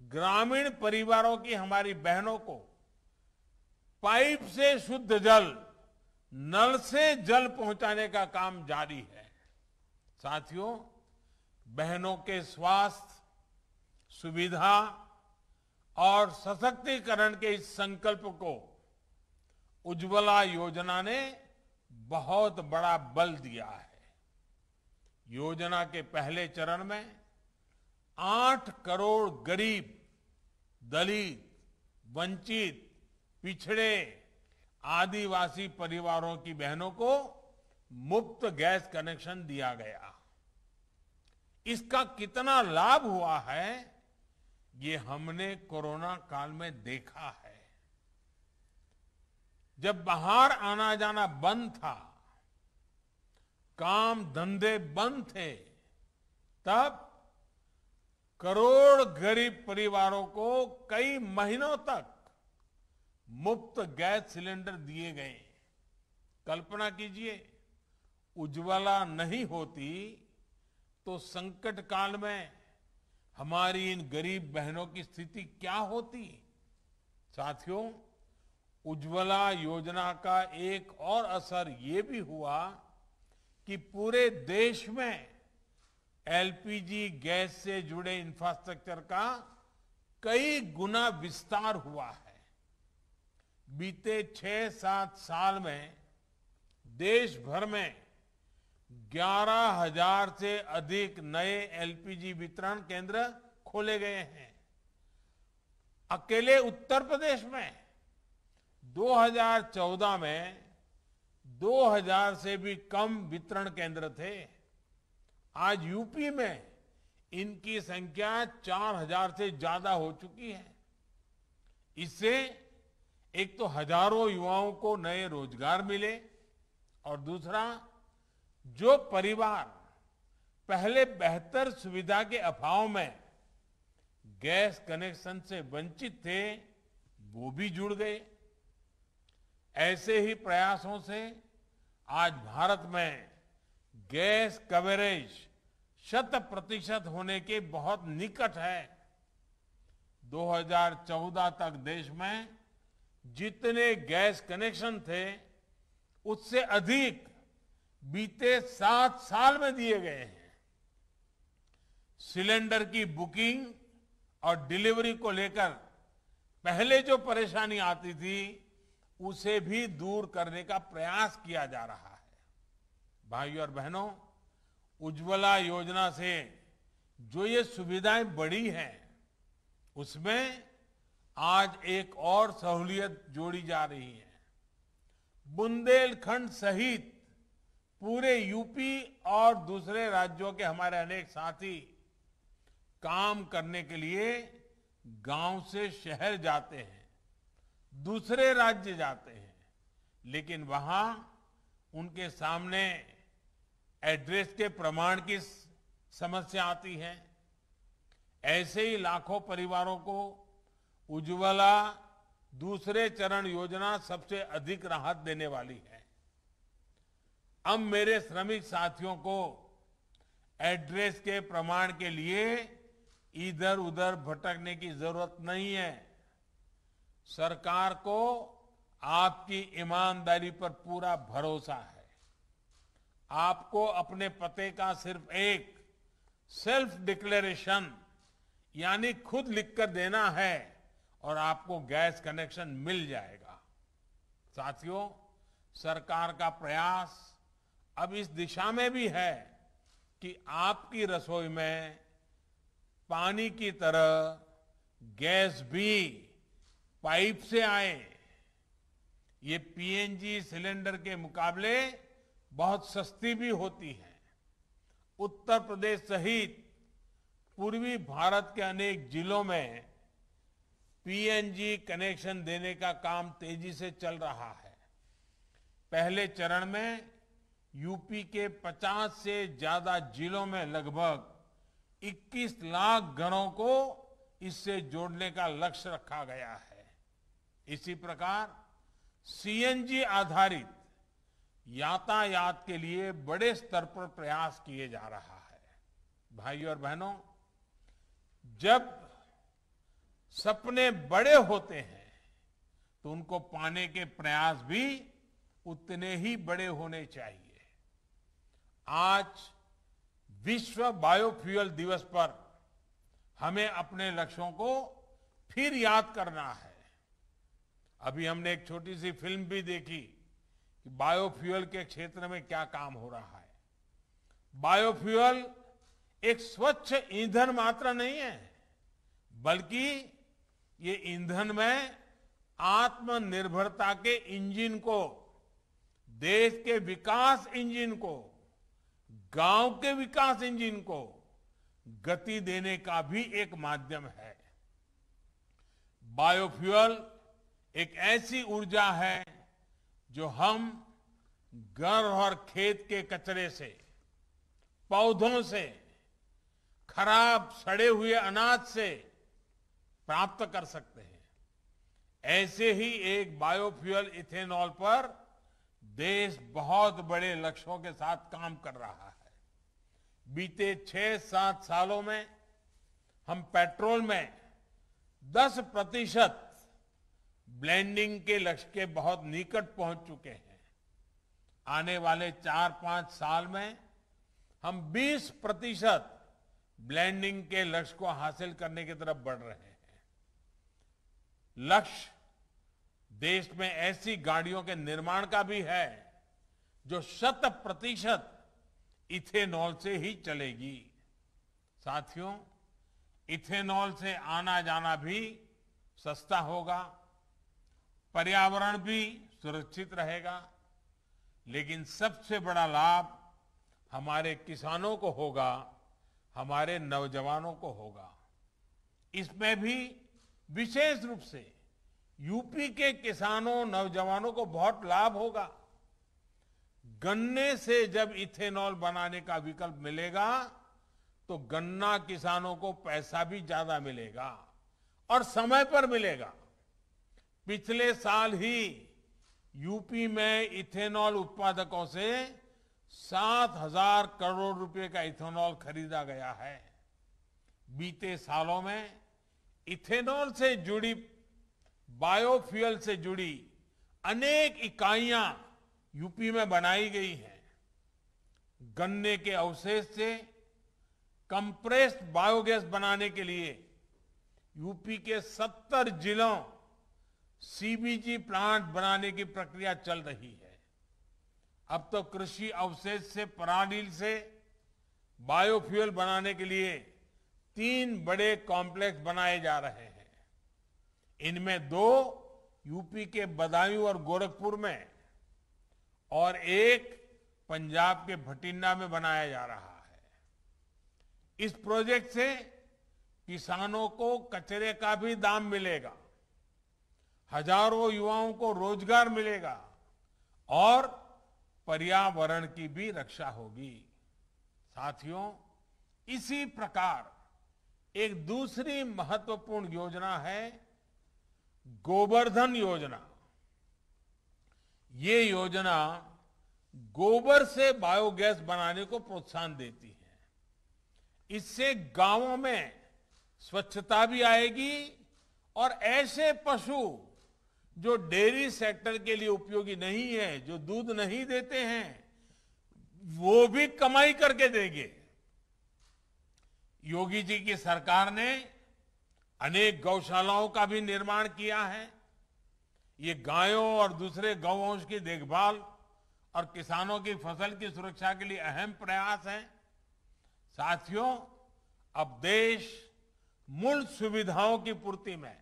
ग्रामीण परिवारों की हमारी बहनों को पाइप से शुद्ध जल, नल से जल पहुंचाने का काम जारी है। साथियों, बहनों के स्वास्थ्य, सुविधा और सशक्तिकरण के इस संकल्प को उज्ज्वला योजना ने बहुत बड़ा बल दिया है। योजना के पहले चरण में 8 करोड़ गरीब, दलित, वंचित, पिछड़े, आदिवासी परिवारों की बहनों को मुफ्त गैस कनेक्शन दिया गया। इसका कितना लाभ हुआ है, ये हमने कोरोना काल में देखा है। जब बाहर आना जाना बंद था, काम धंधे बंद थे, तब करोड़ गरीब परिवारों को कई महीनों तक मुफ्त गैस सिलेंडर दिए गए। कल्पना कीजिए, उज्ज्वला नहीं होती तो संकट काल में हमारी इन गरीब बहनों की स्थिति क्या होती। साथियों, उज्ज्वला योजना का एक और असर ये भी हुआ कि पूरे देश में एलपीजी गैस से जुड़े इंफ्रास्ट्रक्चर का कई गुना विस्तार हुआ है। बीते 6-7 साल में देश भर में 11,000 से अधिक नए एलपीजी वितरण केंद्र खोले गए हैं। अकेले उत्तर प्रदेश में 2014 में 2000 से भी कम वितरण केंद्र थे। आज यूपी में इनकी संख्या 4000 से ज्यादा हो चुकी है। इससे एक तो हजारों युवाओं को नए रोजगार मिले और दूसरा, जो परिवार पहले बेहतर सुविधा के अभाव में गैस कनेक्शन से वंचित थे, वो भी जुड़ गए। ऐसे ही प्रयासों से आज भारत में गैस कवरेज 100% होने के बहुत निकट है। 2014 तक देश में जितने गैस कनेक्शन थे, उससे अधिक बीते 7 साल में दिए गए हैं। सिलेंडर की बुकिंग और डिलीवरी को लेकर पहले जो परेशानी आती थी, उसे भी दूर करने का प्रयास किया जा रहा है। भाइयों और बहनों, उज्ज्वला योजना से जो ये सुविधाएं बढ़ी हैं, उसमें आज एक और सहूलियत जोड़ी जा रही है। बुंदेलखंड सहित पूरे यूपी और दूसरे राज्यों के हमारे अनेक साथी काम करने के लिए गांव से शहर जाते हैं, दूसरे राज्य जाते हैं, लेकिन वहां उनके सामने एड्रेस के प्रमाण की समस्या आती है। ऐसे ही लाखों परिवारों को उज्ज्वला दूसरे चरण योजना सबसे अधिक राहत देने वाली है। अब मेरे श्रमिक साथियों को एड्रेस के प्रमाण के लिए इधर उधर भटकने की जरूरत नहीं है। सरकार को आपकी ईमानदारी पर पूरा भरोसा है। आपको अपने पते का सिर्फ एक सेल्फ डिक्लेरेशन यानी खुद लिखकर देना है और आपको गैस कनेक्शन मिल जाएगा। साथियों, सरकार का प्रयास अब इस दिशा में भी है कि आपकी रसोई में पानी की तरह गैस भी पाइप से आए। ये पीएनजी सिलेंडर के मुकाबले बहुत सस्ती भी होती है। उत्तर प्रदेश सहित पूर्वी भारत के अनेक जिलों में पीएनजी कनेक्शन देने का काम तेजी से चल रहा है। पहले चरण में यूपी के 50 से ज्यादा जिलों में लगभग 21 लाख घरों को इससे जोड़ने का लक्ष्य रखा गया है। इसी प्रकार सीएनजी आधारित यातायात के लिए बड़े स्तर पर प्रयास किए जा रहा है। भाइयों और बहनों, जब सपने बड़े होते हैं तो उनको पाने के प्रयास भी उतने ही बड़े होने चाहिए। आज विश्व बायोफ्यूल दिवस पर हमें अपने लक्ष्यों को फिर याद करना है। अभी हमने एक छोटी सी फिल्म भी देखी कि बायोफ्यूल के क्षेत्र में क्या काम हो रहा है। बायोफ्यूल एक स्वच्छ ईंधन मात्र नहीं है, बल्कि ये ईंधन में आत्मनिर्भरता के इंजन को, देश के विकास इंजन को, गांव के विकास इंजन को गति देने का भी एक माध्यम है। बायोफ्यूल एक ऐसी ऊर्जा है जो हम घर और खेत के कचरे से, पौधों से, खराब सड़े हुए अनाज से प्राप्त कर सकते हैं। ऐसे ही एक बायोफ्यूल इथेनॉल पर देश बहुत बड़े लक्ष्यों के साथ काम कर रहा है। बीते 6-7 सालों में हम पेट्रोल में 10% ब्लेंडिंग के लक्ष्य के बहुत निकट पहुंच चुके हैं। आने वाले 4-5 साल में हम 20% ब्लेंडिंग के लक्ष्य को हासिल करने की तरफ बढ़ रहे हैं। लक्ष्य देश में ऐसी गाड़ियों के निर्माण का भी है जो 100% इथेनॉल से ही चलेगी। साथियों, इथेनॉल से आना जाना भी सस्ता होगा, पर्यावरण भी सुरक्षित रहेगा, लेकिन सबसे बड़ा लाभ हमारे किसानों को होगा, हमारे नौजवानों को होगा। इसमें भी विशेष रूप से यूपी के किसानों नौजवानों को बहुत लाभ होगा। गन्ने से जब इथेनॉल बनाने का विकल्प मिलेगा तो गन्ना किसानों को पैसा भी ज्यादा मिलेगा और समय पर मिलेगा। पिछले साल ही यूपी में इथेनॉल उत्पादकों से 7,000 करोड़ रुपए का इथेनॉल खरीदा गया है। बीते सालों में इथेनॉल से जुड़ी, बायोफ्यूल से जुड़ी अनेक इकाइयां यूपी में बनाई गई हैं। गन्ने के अवशेष से कंप्रेस्ड बायोगैस बनाने के लिए यूपी के 70 जिलों सीबीजी प्लांट बनाने की प्रक्रिया चल रही है। अब तो कृषि अवशेष से, पराली से बायोफ्यूल बनाने के लिए 3 बड़े कॉम्प्लेक्स बनाए जा रहे हैं। इनमें 2 यूपी के बदायूं और गोरखपुर में और 1 पंजाब के भटिंडा में बनाया जा रहा है। इस प्रोजेक्ट से किसानों को कचरे का भी दाम मिलेगा, हजारों युवाओं को रोजगार मिलेगा और पर्यावरण की भी रक्षा होगी। साथियों, इसी प्रकार एक दूसरी महत्वपूर्ण योजना है गोबर्धन योजना। ये योजना गोबर से बायोगैस बनाने को प्रोत्साहन देती है। इससे गांवों में स्वच्छता भी आएगी और ऐसे पशु जो डेयरी सेक्टर के लिए उपयोगी नहीं है, जो दूध नहीं देते हैं, वो भी कमाई करके देंगे। योगी जी की सरकार ने अनेक गौशालाओं का भी निर्माण किया है। ये गायों और दूसरे गौवंश की देखभाल और किसानों की फसल की सुरक्षा के लिए अहम प्रयास है। साथियों, अब देश मूल सुविधाओं की पूर्ति में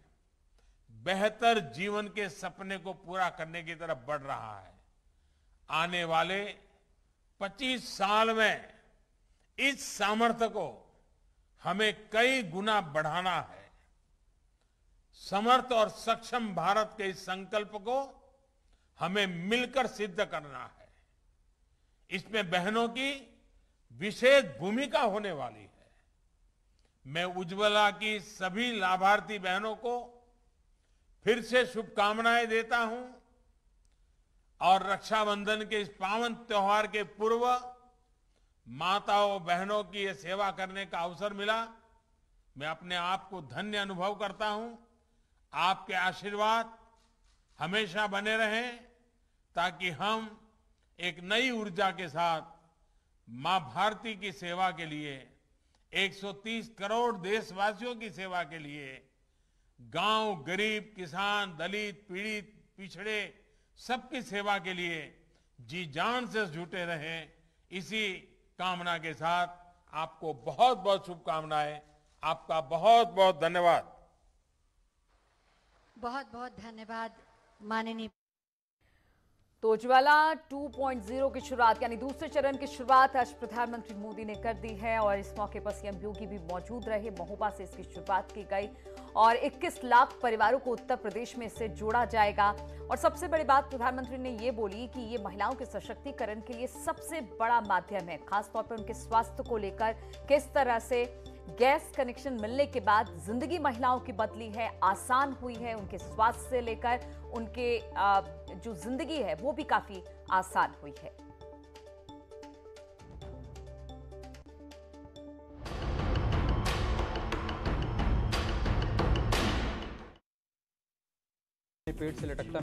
बेहतर जीवन के सपने को पूरा करने की तरफ बढ़ रहा है। आने वाले 25 साल में इस सामर्थ्य को हमें कई गुना बढ़ाना है। समर्थ और सक्षम भारत के इस संकल्प को हमें मिलकर सिद्ध करना है। इसमें बहनों की विशेष भूमिका होने वाली है। मैं उज्ज्वला की सभी लाभार्थी बहनों को फिर से शुभकामनाएं देता हूं और रक्षाबंधन के इस पावन त्योहार के पूर्व माताओं बहनों की ये सेवा करने का अवसर मिला। मैं अपने आप को धन्य अनुभव करता हूं। आपके आशीर्वाद हमेशा बने रहें ताकि हम एक नई ऊर्जा के साथ मां भारती की सेवा के लिए, 130 करोड़ देशवासियों की सेवा के लिए, गांव, गरीब, किसान, दलित, पीड़ित, पिछड़े सबकी सेवा के लिए जी जान से जुटे रहें। इसी कामना के साथ आपको बहुत बहुत शुभकामनाएं। आपका बहुत बहुत धन्यवाद। बहुत बहुत धन्यवाद माननीय। तो उज्ज्वला 2.0 की शुरुआत यानी दूसरे चरण की शुरुआत आज प्रधानमंत्री मोदी ने कर दी है और इस मौके पर सीएम योगी भी मौजूद रहे। महोबा से इसकी शुरुआत की गई और 21 लाख परिवारों को उत्तर प्रदेश में इससे जोड़ा जाएगा। और सबसे बड़ी बात प्रधानमंत्री ने ये बोली कि ये महिलाओं के सशक्तिकरण के लिए सबसे बड़ा माध्यम है। खासतौर पर उनके स्वास्थ्य को लेकर किस तरह से गैस कनेक्शन मिलने के बाद जिंदगी महिलाओं की बदली है, आसान हुई है। उनके स्वास्थ्य से लेकर उनके जो जिंदगी है वो भी काफी आसान हुई है। पेट से लटकता